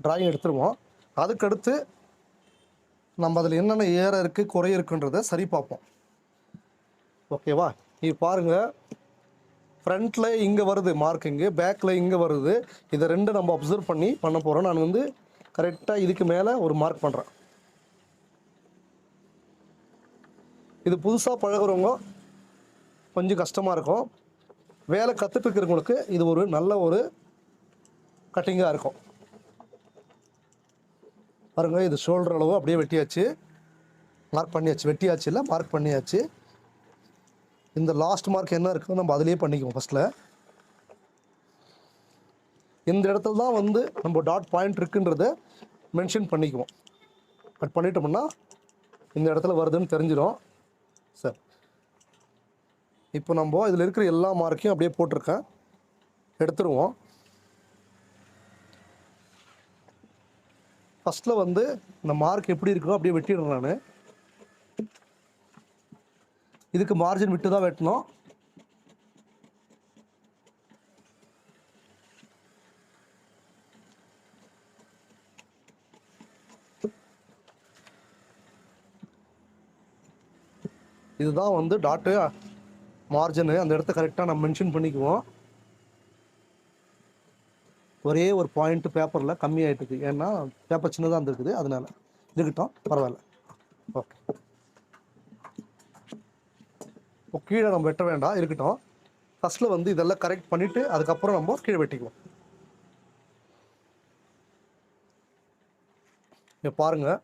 ட்ராயிங் எடுத்துருவோம். அதுக்கடுத்து நம்ம அதில் என்னென்ன ஏற இருக்குது குறை இருக்குன்றதை சரி பார்ப்போம். ஓகேவா. இது பாருங்கள் ஃப்ரண்ட்டில் இங்கே வருது மார்க், இங்கே பேக்கில் இங்கே வருது. இதை 2 நம்ம அப்சர்வ் பண்ணி பண்ண போகிறோம். நான் வந்து கரெக்டாக இதுக்கு மேலே ஒரு மார்க் பண்ணுறேன். இது புதுசாக பழகுறவங்க கொஞ்சம் கஷ்டமாக இருக்கும். வேலை கற்றுட்டு இருக்கிறவங்களுக்கு இது ஒரு நல்ல ஒரு கட்டிங்காக இருக்கும். பாருங்கள், இது ஷோல்டர் அளவு அப்படியே வெட்டியாச்சு, மார்க் பண்ணியாச்சு. வெட்டியாச்சு இல்லை, மார்க் பண்ணியாச்சு. இந்த லாஸ்ட் மார்க் என்ன இருக்குன்னு நம்ம அதிலே பண்ணிக்குவோம். ஃபஸ்ட்டில் இந்த இடத்துல தான் வந்து நம்ம டாட் பாயிண்ட் இருக்குன்றத மென்ஷன் பண்ணிக்குவோம். கட் பண்ணிட்டோம்னா இந்த இடத்துல வருதுன்னு தெரிஞ்சிடும். சரி, இப்போ நம்ம இதில் இருக்கிற எல்லா மார்க்கையும் அப்படியே போட்டிருக்கேன், எடுத்துருவோம். ஃபஸ்ட்டில் வந்து இந்த மார்க் எப்படி இருக்கோ அப்படியே வெட்டிடுறேன் நான். இதுக்கு மார்ஜின் விட்டு தான் வெட்டணும். இதுதான் வந்து டாட்டு மார்ஜினு. அந்த இடத்த கரெக்டாக நம்ம மென்ஷன் பண்ணிக்குவோம். ஒரே ஒரு பாயிண்ட் பேப்பரில் கம்மியாகிட்டுருக்கு, ஏன்னா பேப்பர் சின்னதாக இருந்துருக்குது, அதனால இருக்கட்டும், பரவாயில்ல. ஓகே, இப்போ கீழே நம்ம வெட்ட வேண்டாம், இருக்கட்டும். ஃபஸ்ட்டில் வந்து இதெல்லாம் கரெக்ட் பண்ணிவிட்டு அதுக்கப்புறம் நம்ம கீழே வெட்டிக்குவோம். இப்போ பாருங்கள்,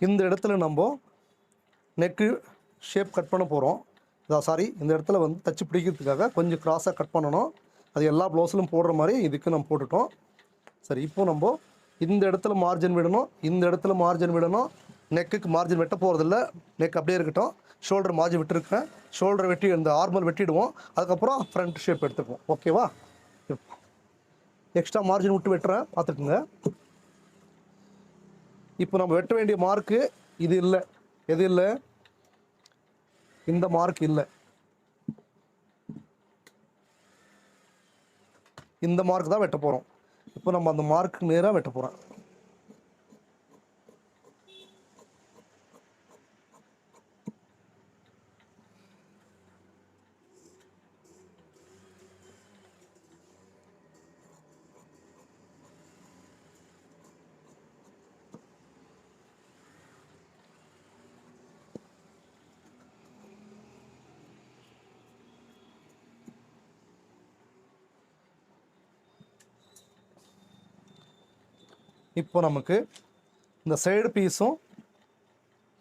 இந்த இடத்துல நம்ம நெக்கு ஷேப் கட் பண்ண போகிறோம். சாரி, இந்த இடத்துல வந்து தச்சு பிடிக்கிறதுக்காக கொஞ்சம் க்ராஸாக கட் பண்ணணும். அது எல்லா ப்ளவுஸ்லும் போடுற மாதிரி இதுக்கு நம்ம போட்டுட்டோம். சரி, இப்போ நம்ம இந்த இடத்துல மார்ஜின் விடணும், இந்த இடத்துல மார்ஜின் விடணும். நெக்குக்கு மார்ஜின் வெட்ட போகிறதில்ல, நெக் அப்படியே இருக்கட்டும். ஷோல்டர் மார்ஜின் விட்டுருக்கேன், ஷோல்டர் வெட்டி இந்த ஆர்மல் வெட்டிடுவோம். அதுக்கப்புறம் ஃப்ரண்ட் ஷேப் எடுத்துக்குவோம். ஓகேவா? எக்ஸ்ட்ரா மார்ஜின் விட்டு வெட்டுறேன், பார்த்துக்குங்க. இப்போ நம்ம வெட்ட வேண்டிய மார்க்கு இது இல்லை. எது இல்லை? இந்த மார்க் இல்லை, இந்த மார்க் தான் வெட்ட போகிறோம். இப்போ நம்ம அந்த மார்க்கு நேராக வெட்ட போகிறோம். இப்போ நமக்கு இந்த சைடு பீஸும்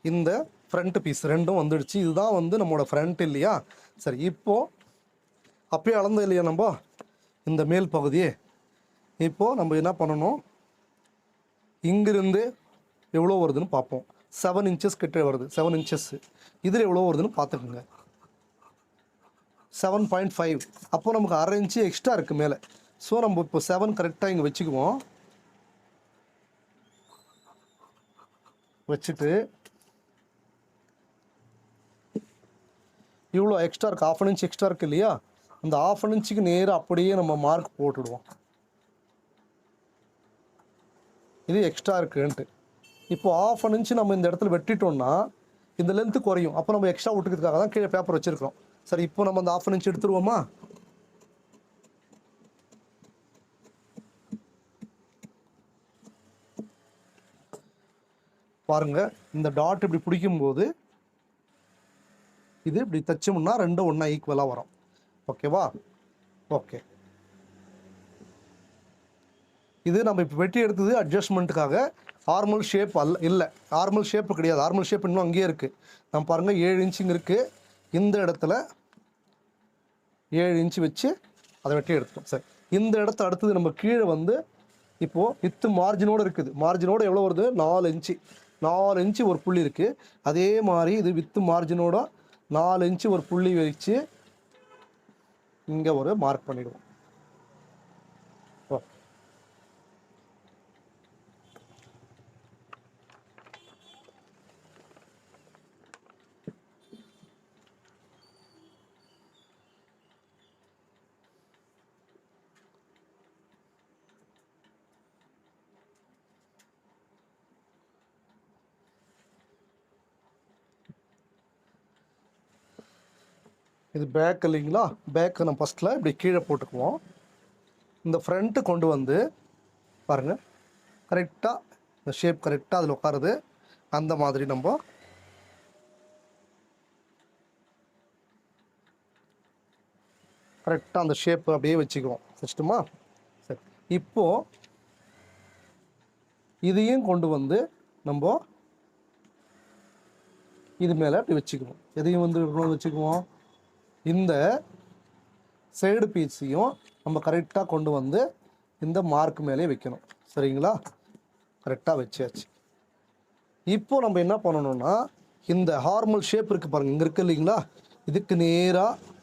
இந்த ஃப்ரண்ட் பீஸ் ரெண்டும் வந்துடுச்சு. இதுதான் வந்து நம்மளோட ஃப்ரண்ட் இல்லையா? சரி, இப்போது அப்பயே அளந்தது இல்லையா நம்ம இந்த மேல் பகுதியே? இப்போது நம்ம என்ன பண்ணணும், இங்கிருந்து எவ்வளோ வருதுன்னு பார்ப்போம். 7 இன்ச்சஸ் கிட்டே வருது, 7 இன்ச்சஸ். இதில் எவ்வளோ வருதுன்னு பார்த்துக்குங்க. 7.5. அப்போது நமக்கு 1/2 இன்ச்சு எக்ஸ்ட்ரா இருக்குது மேலே. ஸோ நம்ம இப்போ 7 கரெக்டாக இங்கே வச்சுக்குவோம். வச்சுட்டு இவ்வளோ எக்ஸ்ட்ரா இருக்குது, 1/2 இன்ச் எக்ஸ்ட்ரா இருக்குது இல்லையா? அந்த 1/2 இன்ச்சுக்கு நேராக அப்படியே நம்ம மார்க் போட்டுடுவோம். இது எக்ஸ்ட்ரா இருக்குன்ட்டு. இப்போ 1/2 இன்ச்சு நம்ம இந்த இடத்துல வெட்டிட்டோம்னா இந்த லென்த்து குறையும். அப்போ நம்ம எக்ஸ்ட்ரா விட்டுக்கிறதுக்காக தான் கீழே பேப்பர் வச்சுருக்கோம். சரி, இப்போ நம்ம அந்த 1/2 இன்ச் எடுத்துருவோமா? பாருங்கள், இந்த டாட் இப்படி பிடிக்கும்போது இது இப்படி தச்சோம்னா ரெண்டும் ஒன்றா ஈக்குவலாக வரும். ஓகேவா? ஓகே, இது நம்ம இப்போ வெட்டி எடுத்தது அட்ஜஸ்ட்மெண்ட்டுக்காக. ஆர்மல் ஷேப் இல்லை, ஆர்மல் ஷேப்பு கிடையாது. ஆர்மல் ஷேப் இன்னும் அங்கேயே இருக்குது. நம்ம பாருங்கள், 7 இன்ச்சுங்க இருக்குது. இந்த இடத்துல 7 இன்ச்சு வச்சு அதை வெட்டி எடுத்துட்டோம். சரி, இந்த இடத்த அடுத்தது நம்ம கீழே வந்து இப்போது வித்து மார்ஜினோடு இருக்குது. மார்ஜினோடு எவ்வளோ வருது? 4 இன்ச்சு. 4 இன்ச்சு ஒரு புள்ளி இருக்குது. அதே மாதிரி இது வித்து மார்ஜினோட 4 இன்ச்சு ஒரு புள்ளி வச்சு இங்கே ஒரு மார்க் பண்ணிவிடுவோம். ஓகே, இது பேக் இல்லைங்களா? பேக்கு நம்ம ஃபஸ்ட்டில் இப்படி கீழே போட்டுக்குவோம். இந்த ஃப்ரண்ட்டு கொண்டு வந்து பாருங்கள், கரெக்டாக இந்த ஷேப் கரெக்டாக அதில் உட்காருது. அந்த மாதிரி நம்ம கரெக்டாக அந்த ஷேப் அப்படியே வச்சுக்குவோம். வச்சுட்டுமா? சரி, இப்போது இதையும் கொண்டு வந்து நம்ம இது மேலே அப்படி வச்சுக்குவோம். எதையும் வந்து வச்சுக்குவோம், இந்த சைடு பீஸையும் நம்ம கரெக்டாக கொண்டு வந்து இந்த மார்க் மேலே வைக்கணும். சரிங்களா? கரெக்டாக வச்சாச்சு. இப்போ நம்ம என்ன பண்ணணும்னா, இந்த ஹார்மல் ஷேப் இருக்குது பாருங்கள், இங்கே இருக்குது இல்லைங்களா, இதுக்கு நேராக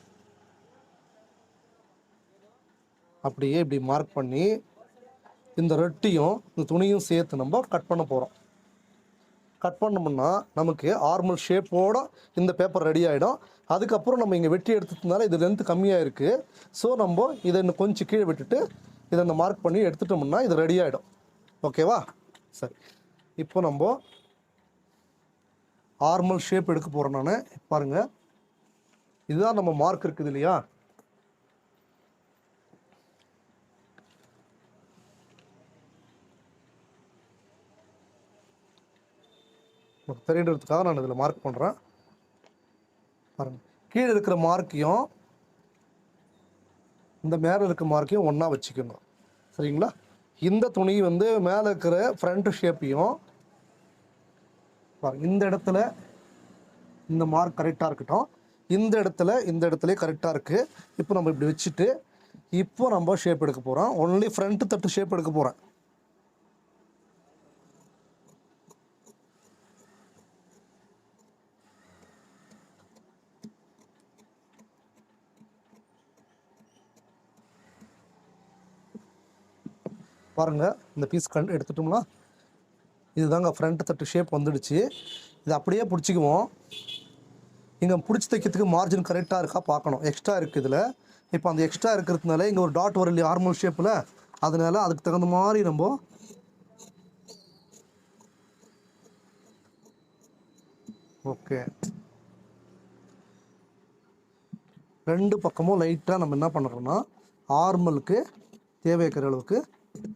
அப்படியே இப்படி மார்க் பண்ணி இந்த ரெட்டையும் இந்த துணியும் சேர்த்து நம்ம கட் பண்ண போகிறோம். கட் பண்ணோம்னா நமக்கு ஆர்மல் ஷேப்போட இந்த பேப்பர் ரெடி ஆகிடும். அதுக்கப்புறம் நம்ம இங்கே வெட்டி எடுத்ததுனால இது லென்த்து கம்மியாக இருக்குது. ஸோ நம்ம இதை இன்னும் கொஞ்சம் கீழே விட்டுட்டு இதை இந்த மார்க் பண்ணி எடுத்துட்டோம்னா இது ரெடி ஆகிடும். ஓகேவா? சரி, இப்போ நம்ம ஆர்மல் ஷேப் எடுக்க போகிறோம். நான் பாருங்கள், இதுதான் நம்ம மார்க் இருக்குது இல்லையா, தெரியுறதுக்காக நான் இதில் மார்க் பண்ணுறேன். பாருங்கள், கீழே இருக்கிற மார்க்கையும் இந்த மேலே இருக்கிற மார்க்கையும் ஒன்றா வச்சுக்கணும். சரிங்களா? இந்த துணி வந்து மேலே இருக்கிற ஃப்ரண்ட் ஷேப்பையும் பாருங்கள், இந்த இடத்துல இந்த மார்க் கரெக்டாக இருக்கட்டும், இந்த இடத்துலேயே கரெக்டாக இருக்குது. இப்போ நம்ம இப்படி வச்சுட்டு இப்போ நம்ம ஷேப் எடுக்க போகிறோம். ஒன்லி ஃப்ரண்ட் தட்டு ஷேப் எடுக்க போகிறேன். பாருங்கள், இந்த பீஸ் எடுத்துட்டோம்னா இதுதாங்க ஃப்ரண்ட் தட்டு ஷேப் வந்துடுச்சு. இது அப்படியே பிடிச்சிக்குவோம். இங்கே பிடிச்சி தைக்கிறதுக்கு மார்ஜின் கரெக்டாக இருக்கா பார்க்கணும். எக்ஸ்ட்ரா இருக்குது இதில். இப்போ அந்த எக்ஸ்ட்ரா இருக்கிறதுனால இங்கே ஒரு டாட் வரும் இல்லையா ஆர்மல் ஷேப்பில், அதனால அதுக்கு தகுந்த மாதிரி நம்ம ஓகே ரெண்டு பக்கமும் லைட்டாக நம்ம என்ன பண்ணுறோம்னா ஆர்மலுக்கு தேவைக்கிற அளவுக்கு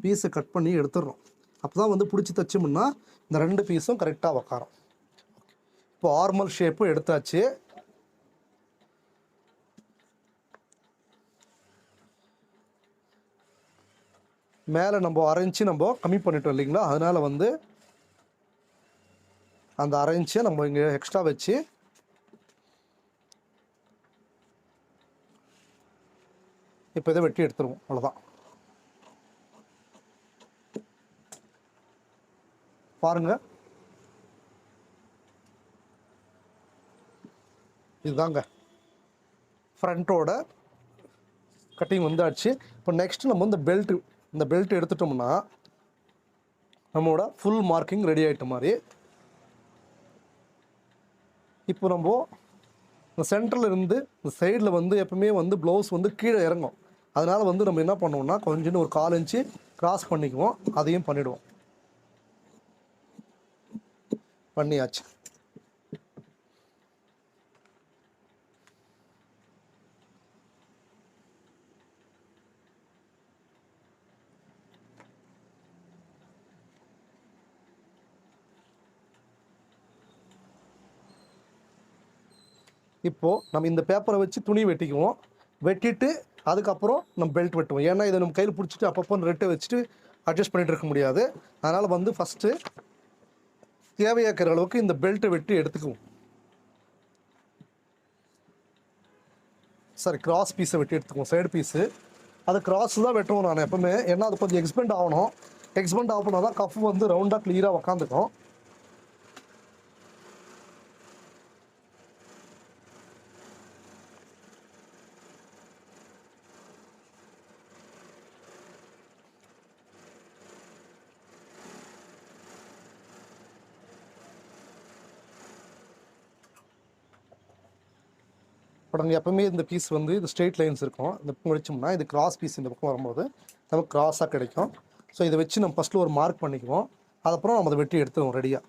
பீஸை கட் பண்ணி எடுத்துடுறோம். அப்போ தான் வந்து பிடிச்சி தைச்சோம்னா இந்த ரெண்டு பீஸும் கரெக்டாக உக்காரும். இப்போ ஆர்மல் ஷேப்பும் எடுத்தாச்சு. மேலே நம்ம அரைஞ்சி நம்ம கம்மி பண்ணிட்டோம் இல்லைங்களா, அதனால் வந்து அந்த அரைஞ்சை நம்ம இங்கே எக்ஸ்ட்ரா வச்சு இப்போ இதை வெட்டி எடுத்துருவோம். அவ்வளோதான். பாருங்கள், இதுதாங்க ஃப்ரண்ட்டோட கட்டிங் வந்தாச்சு. இப்போ நெக்ஸ்ட் நம்ம இந்த பெல்ட் எடுத்துட்டோம்னா நம்மளோட ஃபுல் மார்க்கிங் ரெடி ஆகிட்ட மாதிரி. இப்போ நம்ம இந்த சென்டரில் இருந்து இந்த சைடில் வந்து எப்பவுமே வந்து ப்ளவுஸ் வந்து கீழே இறங்கும். அதனால் வந்து நம்ம என்ன பண்ணுவோம்னா கொஞ்சம் ஒரு 1/4 இன்ச்சு கிராஸ் பண்ணிக்குவோம். அதையும் பண்ணிவிடுவோம். பண்ணியாச்சு. இப்போது நம்ம இந்த பேப்பரை வச்சு துணி வெட்டிக்குவோம். வெட்டிட்டு அதுக்கப்புறம் நம்ம பெல்ட் வெட்டுவோம். ஏன்னா இதை நம்ம கையில் பிடிச்சிட்டு அப்பப்போ ரெட்டை வச்சுட்டு அட்ஜஸ்ட் பண்ணிகிட்டு இருக்க முடியாது. அதனால் வந்து ஃபஸ்ட்டு தேவையாக்கிற அளவுக்கு இந்த பெல்ட்டை வெட்டி எடுத்துக்குவோம். சரி, கிராஸ் பீஸை வெட்டி எடுத்துக்குவோம். சைடு பீஸு அது கிராஸ் தான் வெட்டுவோம் நான் எப்போவுமே. ஏன்னா அது கொஞ்சம் எக்ஸ்பெண்ட் ஆகணும். எக்ஸ்பெண்ட் ஆகணும்னா தான் கஃப் வந்து ரவுண்டாக க்ளியராக உக்காந்துக்கும். பட் எப்பவுமே இந்த பீஸ் வந்து இது ஸ்ட்ரெயிட் லைன்ஸ் இருக்கும். இந்த பக்கம் வச்சோம்னா இது கிராஸ் பீஸ் இந்த பக்கம் வரும்போது நமக்கு கிராஸாக கிடைக்கும். ஸோ இதை வச்சு நம்ம ஃபஸ்ட்டில் ஒரு மார்க் பண்ணிக்குவோம். அதுக்கப்புறம் நம்ம அதை வெட்டி எடுத்துருவோம் ரெடியாக.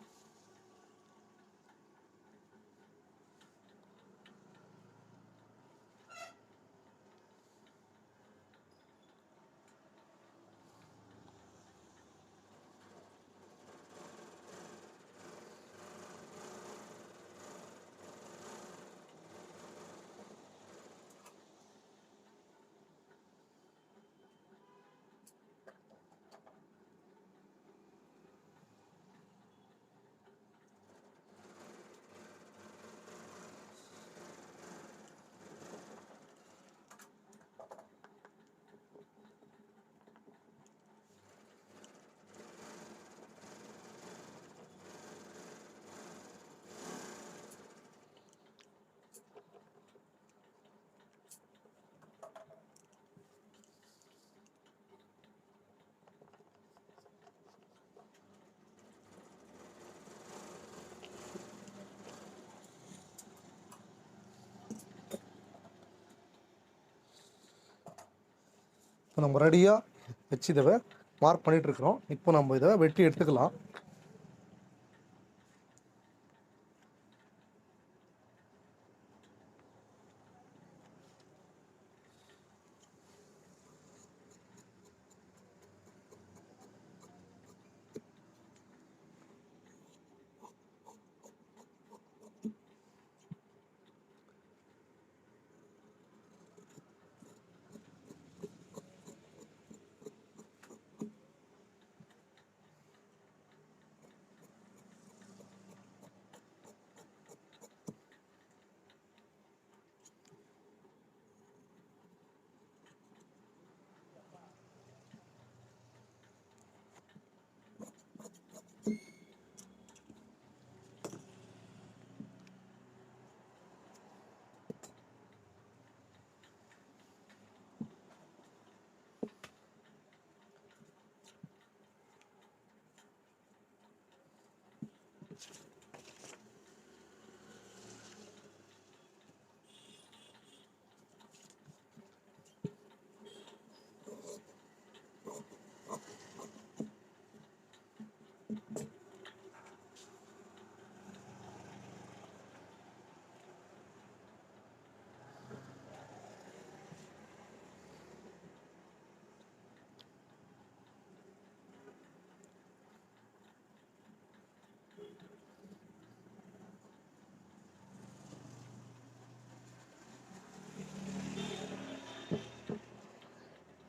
நம்ம ரெடியாக வச்சு இதை மார்க் பண்ணிகிட்ருக்குறோம். இப்போ நம்ம இதை வெட்டி எடுத்துக்கலாம்.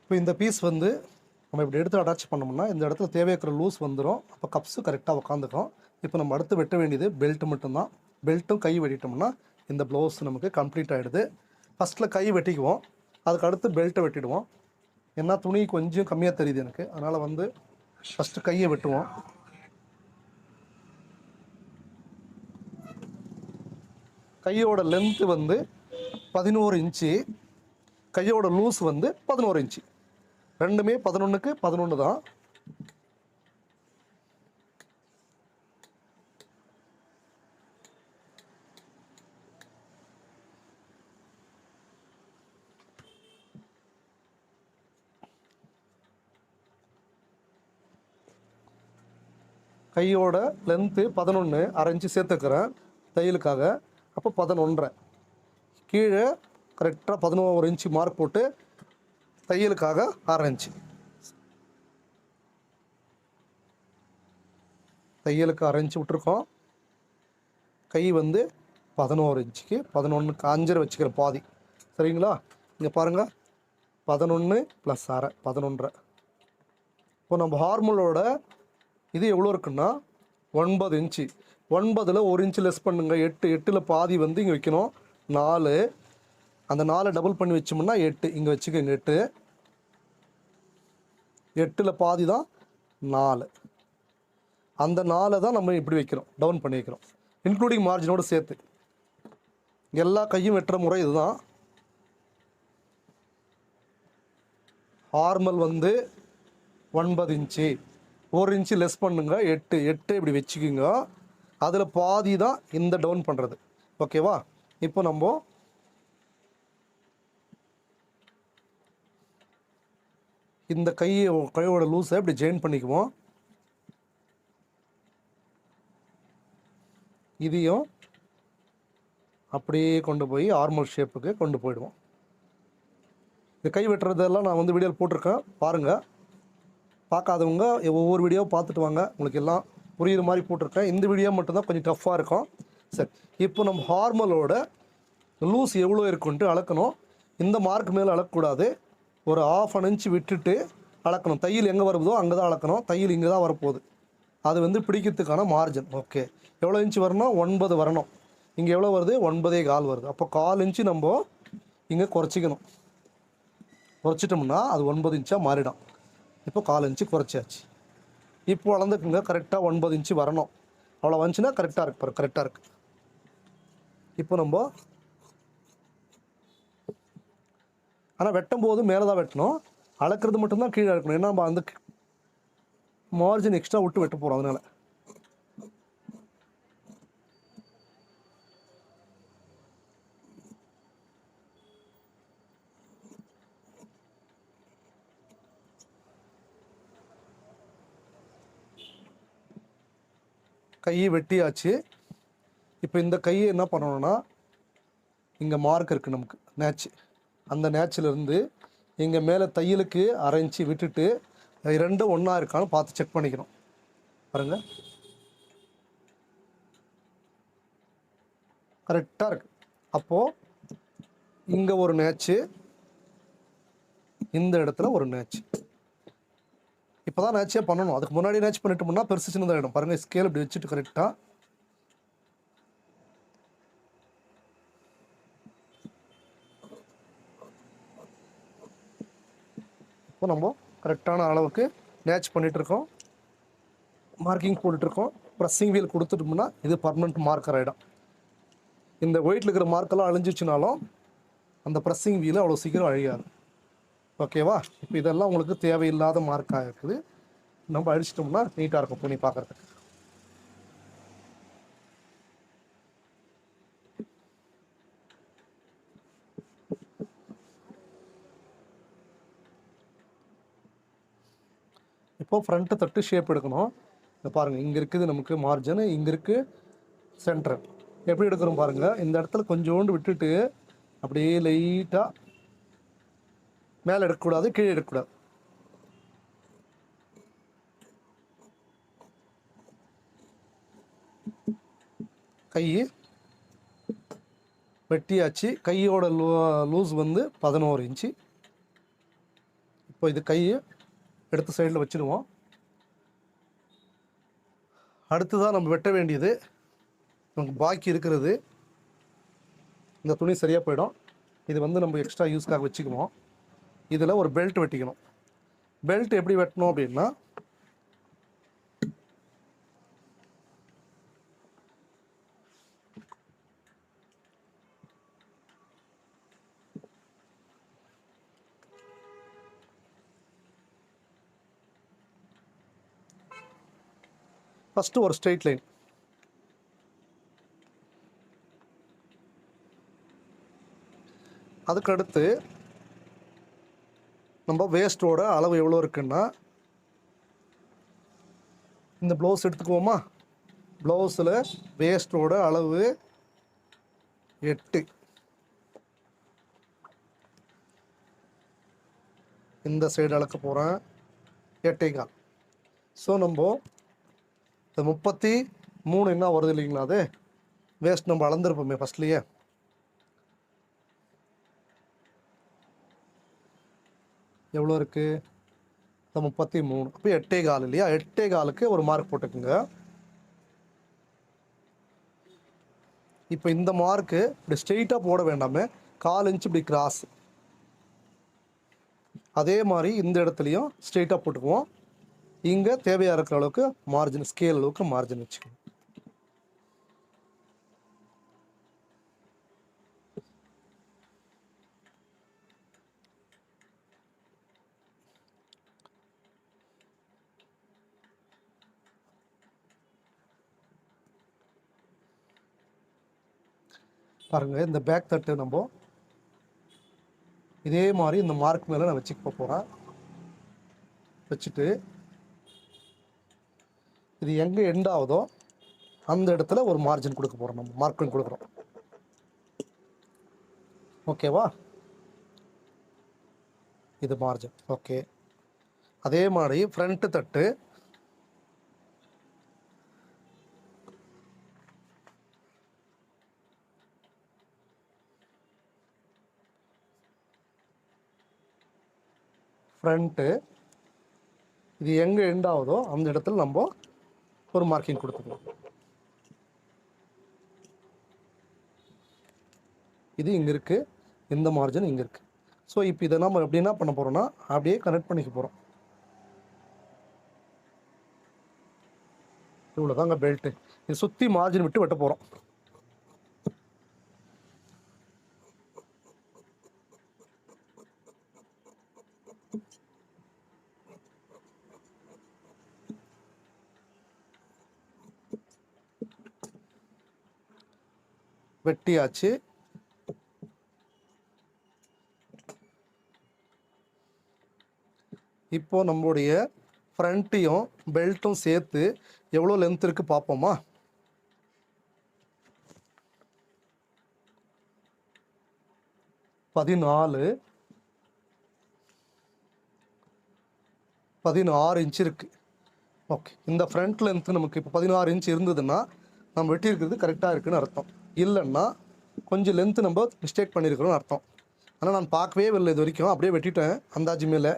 இப்போ இந்த பீஸ் வந்து நம்ம இப்படி எடுத்து அட்டாச் பண்ணோம்னா இந்த இடத்துல தேவையான லூஸ் வந்துடும். அப்போ கப்ஸு கரெக்டாக உட்காந்துக்கும். இப்போ நம்ம அடுத்து வெட்ட வேண்டியது பெல்ட் மட்டும்தான். பெல்ட்டும் கை வெட்டிட்டோம்னா இந்த ப்ளவுஸ் நமக்கு கம்ப்ளீட் ஆகிடுது. ஃபஸ்ட்டில் கை வெட்டிக்குவோம், அதுக்கு அடுத்து பெல்ட்டை வெட்டிடுவோம். ஏன்னா துணி கொஞ்சம் கம்மியாக தெரியுது எனக்கு, அதனால் வந்து ஃபஸ்ட்டு கையை வெட்டுவோம். கையோட லென்த்து வந்து 11 இன்ச்சு, கையோட லூஸ் வந்து 11 இன்ச்சு. ரெண்டுமே 11க்கு 11 தான். கையோட லென்த்து 11, அரை இன்ச்சு சேர்த்துக்கிறேன் தையலுக்காக. அப்போ 11.5. கீழே கரெக்டாக 11 இன்ச்சு மார்க் போட்டு தையலுக்காக 1/2 இன்ச்சு. தையலுக்கு 1/2 இன்ச்சு விட்டுருக்கோம். கை வந்து 11 இன்ச்சுக்கு 11க்கு 5.5 வச்சுக்கிற பாதி. சரிங்களா? இங்கே பாருங்கள், 11 + 1/2 11.5. இப்போ நம்ம ஹார்மலோட இது எவ்வளோ இருக்குன்னா 9 இன்ச்சு. 9ல் 1 இன்ச்சு லெஸ் பண்ணுங்க. 8, 8ல் பாதி வந்து இங்கே வைக்கணும் 4. அந்த 4 டபுள் பண்ணி வச்சோம்னா 8. இங்கே வச்சுக்கோங்க 8. 8ல் பாதி தான் 4. அந்த 4 தான் நம்ம இப்படி வைக்கிறோம், டவுன் பண்ணி வைக்கிறோம், இன்க்ளூடிங் மார்ஜினோடு சேர்த்து. எல்லா கையும் வெட்டுற முறை இதுதான். ஹார்மல் வந்து 9 இன்ச்சு, 1 இன்ச்சு லெஸ் பண்ணுங்க 8. 8 இப்படி வச்சுக்கிங்க. அதில் பாதி தான் இந்த டவுன் பண்ணுறது. ஓகேவா? இப்போ நம்ம இந்த கையோட லூஸை இப்படி ஜாயின் பண்ணிக்குவோம். இதையும் அப்படியே கொண்டு போய் ஆர்மல் ஷேப்புக்கு கொண்டு போயிடுவோம். இந்த கை வெட்டுறதெல்லாம் நான் வந்து வீடியோவில் போட்டிருக்கேன், பாருங்கள். பார்க்காதவங்க ஒவ்வொரு வீடியோ பார்த்துட்டு வாங்க, உங்களுக்கு எல்லாம் புரியுற மாதிரி போட்டிருக்கேன். இந்த வீடியோ மட்டும்தான் கொஞ்சம் டஃப்பாக இருக்கும். சரி, இப்போ நம்ம ஹார்மலோட லூஸ் எவ்வளோ இருக்குன்ட்டு அளக்கணும். இந்த மார்க் மேலே அளக்கக்கூடாது, ஒரு 1/2 இன்ச்சு விட்டுட்டு அளக்கணும். தையல் எங்கே வருதோ அங்கே தான் அளக்கணும். தையல் இங்கே தான் வரப்போகுது, அது வந்து பிடிக்கிறதுக்கான மார்ஜின். ஓகே, எவ்வளோ இன்ச்சு வரணும்? 9 வரணும். இங்கே எவ்வளோ வருது? 9.25 வருது. அப்போ 1/4 இன்ச்சு நம்ம இங்கே குறைச்சிக்கணும். குறைச்சிட்டோம்னா அது 9 இன்ச்சாக மாறிடும். இப்போ 1/4 இன்ச்சு குறைச்சாச்சு. இப்போ அளந்துக்குங்க, கரெக்டாக 9 இன்ச்சு வரணும். அவ்வளோ வந்துச்சுன்னா கரெக்டாக இருக்கு, பாரு கரெக்டாக இருக்குது. இப்போ நம்ம ஆனால் வெட்டும் போது மேலே தான் வெட்டணும், அளக்கிறது மட்டும்தான் கீழே இருக்கணும். ஏன்னா நம்ம அந்த மார்ஜின் எக்ஸ்ட்ரா விட்டு வெட்ட போகிறோம், அதனால். கையை வெட்டியாச்சு. இப்போ இந்த கையை என்ன பண்ணணும்னா, இங்கே மார்க் இருக்குது நமக்கு நேச்சு, அந்த நேச்சிலேருந்து இங்கே மேலே தையலுக்கு அரைஞ்சி விட்டுட்டு ரெண்டும் ஒன்றா இருக்கான்னு பார்த்து செக் பண்ணிக்கணும். பாருங்கள், கரெக்டாக இருக்குது. அப்போது இங்கே ஒரு நேச்சு, இந்த இடத்துல ஒரு நேச்சு. இப்போ தான் நேச்சே பண்ணணும். அதுக்கு முன்னாடி நேச் பண்ணிட்டோம்னா பெருசு சின்னதாகிடும். பாருங்கள், ஸ்கேல் இப்படி வச்சுட்டு கரெக்டாக இப்போ நம்ம கரெக்டான அளவுக்கு நேச் பண்ணிகிட்ருக்கோம், மார்க்கிங் போட்டுட்ருக்கோம். ப்ரெஸ்ஸிங் வீல் கொடுத்துட்டோம்னா இது பர்மனெண்ட் மார்க்கர் ஆகிடும். இந்த ஒயிட்டில் இருக்கிற மார்க்கெல்லாம் அழிஞ்சிச்சுனாலும் அந்த ப்ரெஸ்ஸிங் வீல் அவ்வளோ சீக்கிரம் அழியாது. ஓகேவா? இப்போ இதெல்லாம் உங்களுக்கு தேவையில்லாத மார்க்காக இருக்குது. நம்ம அழிச்சிட்டோம்னா நீட்டாக இருக்கும் துணி பார்க்குறதுக்கு. இப்போது ஃப்ரண்ட்டு தட்டு ஷேப் எடுக்கணும். இதை பாருங்கள், இங்கே இருக்குது நமக்கு மார்ஜின், இங்கே இருக்குது சென்டர். எப்படி எடுக்கிறோம் பாருங்கள், இந்த இடத்துல கொஞ்சோண்டு விட்டுட்டு அப்படியே லைட்டாக மேலே எடுக்கக்கூடாது, கீழே எடுக்கக்கூடாது. கை வெட்டியாச்சு. கையோட லூஸ் வந்து 11 இன்ச்சு. இப்போ இது கையை எடுத்து சைடில் வச்சுடுவோம். அடுத்துதான் நம்ம வெட்ட வேண்டியது நமக்கு பாக்கி இருக்கிறது. இந்த துணி சரியாக போயிடும். இது வந்து நம்ம எக்ஸ்ட்ரா யூஸ்க்காக வச்சுக்குவோம். இதில் ஒரு பெல்ட் வெட்டிக்கணும். பெல்ட் எப்படி வெட்டணும் அப்படின்னா, ஃபஸ்ட்டு ஒரு ஸ்ட்ரெயிட் லைன், அதுக்கடுத்து நம்ம வேஸ்ட்டோட அளவு எவ்வளோ இருக்குன்னா, இந்த ப்ளவுஸ் எடுத்துக்குவோமா, ப்ளவுஸில் வேஸ்ட்டோட அளவு 8, இந்த சைடு அளக்க போகிறேன் 8.25. ஸோ நம்ம இந்த 33 என்ன வருது இல்லைங்களா, அது வேஸ்ட் நம்ம அளந்துருப்போமே ஃபஸ்ட்லேயே. எவ்வளோ இருக்குது, 33. அப்போ 8.25 இல்லையா, 8.25க்கு ஒரு மார்க் போட்டுக்குங்க. இப்போ இந்த மார்க்கு இப்படி ஸ்ட்ரெயிட்டாக போட வேண்டாமே, 1/4 இன்ச்சு இப்படி கிராஸ். அதே மாதிரி இந்த இடத்துலையும் ஸ்ட்ரெயிட்டாக போட்டுக்குவோம். இங்கே தேவையாக இருக்கிற அளவுக்கு மார்ஜின், ஸ்கேல் அளவுக்கு மார்ஜின் வச்சுக்கணும். பாருங்கள், இந்த பேக் தட்டு நம்ம இதே மாதிரி இந்த மார்க் மேலே நான் வச்சுக்க போகிறேன். வச்சுட்டு இது எங்கே எண்ட் ஆகுதோ அந்த இடத்துல ஒரு மார்ஜின் கொடுக்க போகிறோம், நம்ம மார்க்கிங் கொடுக்குறோம். ஓகேவா? இது மார்ஜின். ஓகே, அதே மாதிரி ஃப்ரண்ட்டு தட்டு ஃப்ரண்ட்டு இது எங்கே எண்ட் ஆகுதோ அந்த இடத்துல நம்ம ஒரு மார்க்கிங் கொடுத்துக்கலாம். இது இங்கே இருக்குது, இந்த மார்ஜின் இங்கே இருக்குது. ஸோ இப்போ இதை நம்ம எப்படி என்ன பண்ண போகிறோம்னா, அப்படியே கனெக்ட் பண்ணிக்க போகிறோம். இவ்வளோதாங்க பெல்ட்டு. இது சுற்றி மார்ஜின் விட்டு வெட்ட போகிறோம். வெட்டியாச்சு. இப்போ நம்மளுடைய ஃப்ரண்ட்டையும் பெல்ட்டும் சேர்த்து எவ்வளோ லென்த் இருக்குது பார்ப்போமா. 16 இன்ச் இருக்குது. ஓகே, இந்த ஃப்ரண்ட் லென்த்து நமக்கு இப்போ 16 இன்ச் இருந்ததுன்னா நம்ம வெட்டியிருக்கிறது கரெக்டாக இருக்குதுன்னு அர்த்தம். இல்லைன்னா கொஞ்சம் லென்த்து நம்ம மிஸ்டேக் பண்ணியிருக்கிறோன்னு அர்த்தம். ஆனால் நான் பார்க்கவே இல்லை இது வரைக்கும், அப்படியே வெட்டிட்டேன் அந்தாஜு மேலே.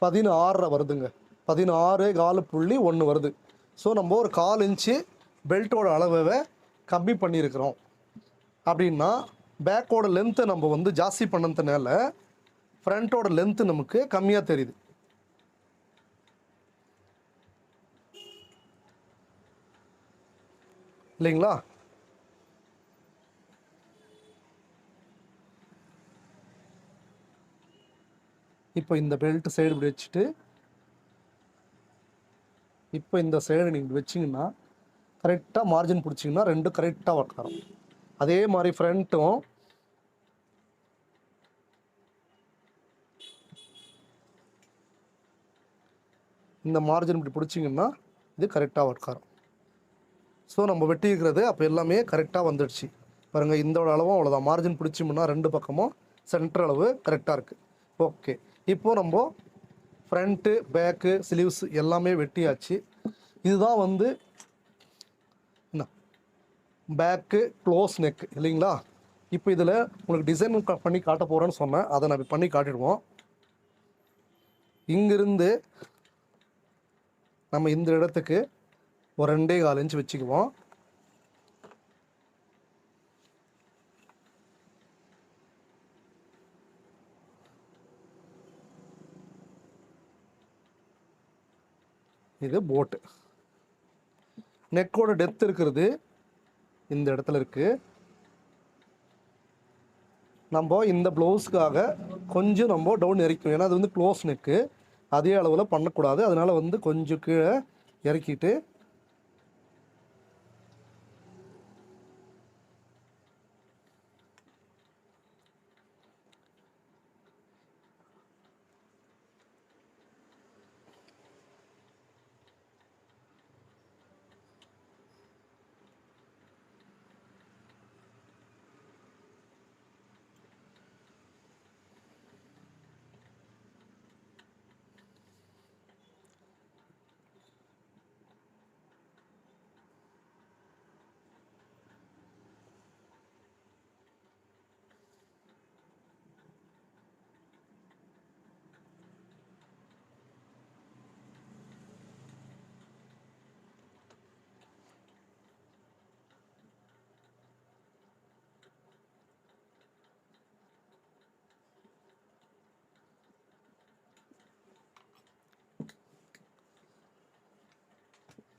பதினாறு வருதுங்க, 16.4.1 வருது. ஸோ நம்ம ஒரு 1/4 இன்ச்சு பெல்ட்டோட அளவை கம்மி பண்ணியிருக்கிறோம். அப்படின்னா பேக்கோட லென்த்தை நம்ம வந்து ஜாஸ்தி பண்ணதுனால ஃப்ரண்ட்டோட லென்த்து நமக்கு கம்மியாக தெரியுது இல்லைங்களா? இப்போ இந்த பெல்ட் சைடு இப்படி வச்சுட்டு இப்போ இந்த சைடு நீங்கள் வச்சிங்கன்னா கரெக்டாக மார்ஜின் பிடிச்சிங்கன்னா ரெண்டும் கரெக்டாக ஒர்க் ஆகும். அதே மாதிரி ஃப்ரண்ட்டும் இந்த மார்ஜின் இப்படி பிடிச்சிங்கன்னா இது கரெக்டாக ஒர்க் ஆகும். ஸோ நம்ம வெட்டியிருக்கிறது அப்போ எல்லாமே கரெக்டாக வந்துடுச்சு பாருங்கள். இந்த அளவும் அவ்வளோதான், மார்ஜின் பிடிச்சோம்னா ரெண்டு பக்கமும் சென்டர் அளவு கரெக்டாக இருக்குது. ஓகே, இப்போது நம்ம ஃப்ரண்ட்டு பேக்கு ஸ்லீவ்ஸ் எல்லாமே வெட்டியாச்சு. இதுதான் வந்து என்ன பேக்கு க்ளோஸ் நெக் இல்லைங்களா? இப்போ இதில் உங்களுக்கு டிசைன் பண்ணி காட்ட போகிறேன்னு சொன்னேன், அதை நான் பண்ணி காட்டிடுவோம். இங்கிருந்து நம்ம இந்த இடத்துக்கு ஒரு 2.25 இன்ச் வச்சுக்குவோம். இது போட்டு நெக்கோட டெப்த் இருக்கிறது இந்த இடத்துல இருக்குது. நம்ம இந்த ப்ளவுஸுக்காக கொஞ்சம் நம்ம டவுன் இறக்கணும், ஏன்னா அது வந்து க்ளோஸ் நெக்கு, அதே அளவில் பண்ணக்கூடாது. அதனால் வந்து கொஞ்சம் கீழே இறக்கிட்டு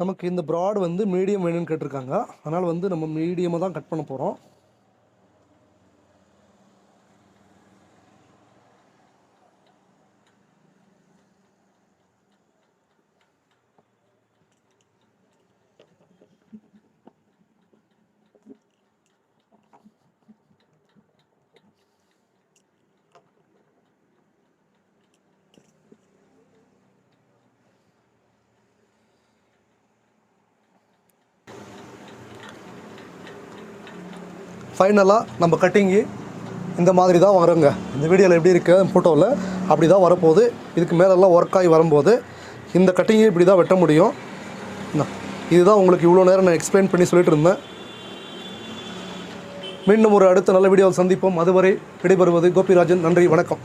நமக்கு இந்த ப்ராட் வந்து மீடியம் வேணும்னு கேட்டிருக்காங்க, அதனால் வந்து நம்ம மீடியமாக தான் கட் பண்ண போகிறோம். ஃபைனலாக நம்ம கட்டிங்கு இந்த மாதிரி தான் வருங்க. இந்த வீடியோவில் எப்படி இருக்குது ஃபோட்டோவில் அப்படி தான் வரப்போகுது. இதுக்கு மேலெல்லாம் ஒர்க் ஆகி வரும்போது இந்த கட்டிங்கை இப்படி தான் வெட்ட முடியும். இதுதான் உங்களுக்கு இவ்வளோ நேரம் நான் எக்ஸ்பிளைன் பண்ணி சொல்லிட்டு இருந்தேன். மீண்டும் ஒரு அடுத்த நல்ல வீடியோவில் சந்திப்போம். அதுவரை விடைபெறுவது கோபிராஜன். நன்றி, வணக்கம்.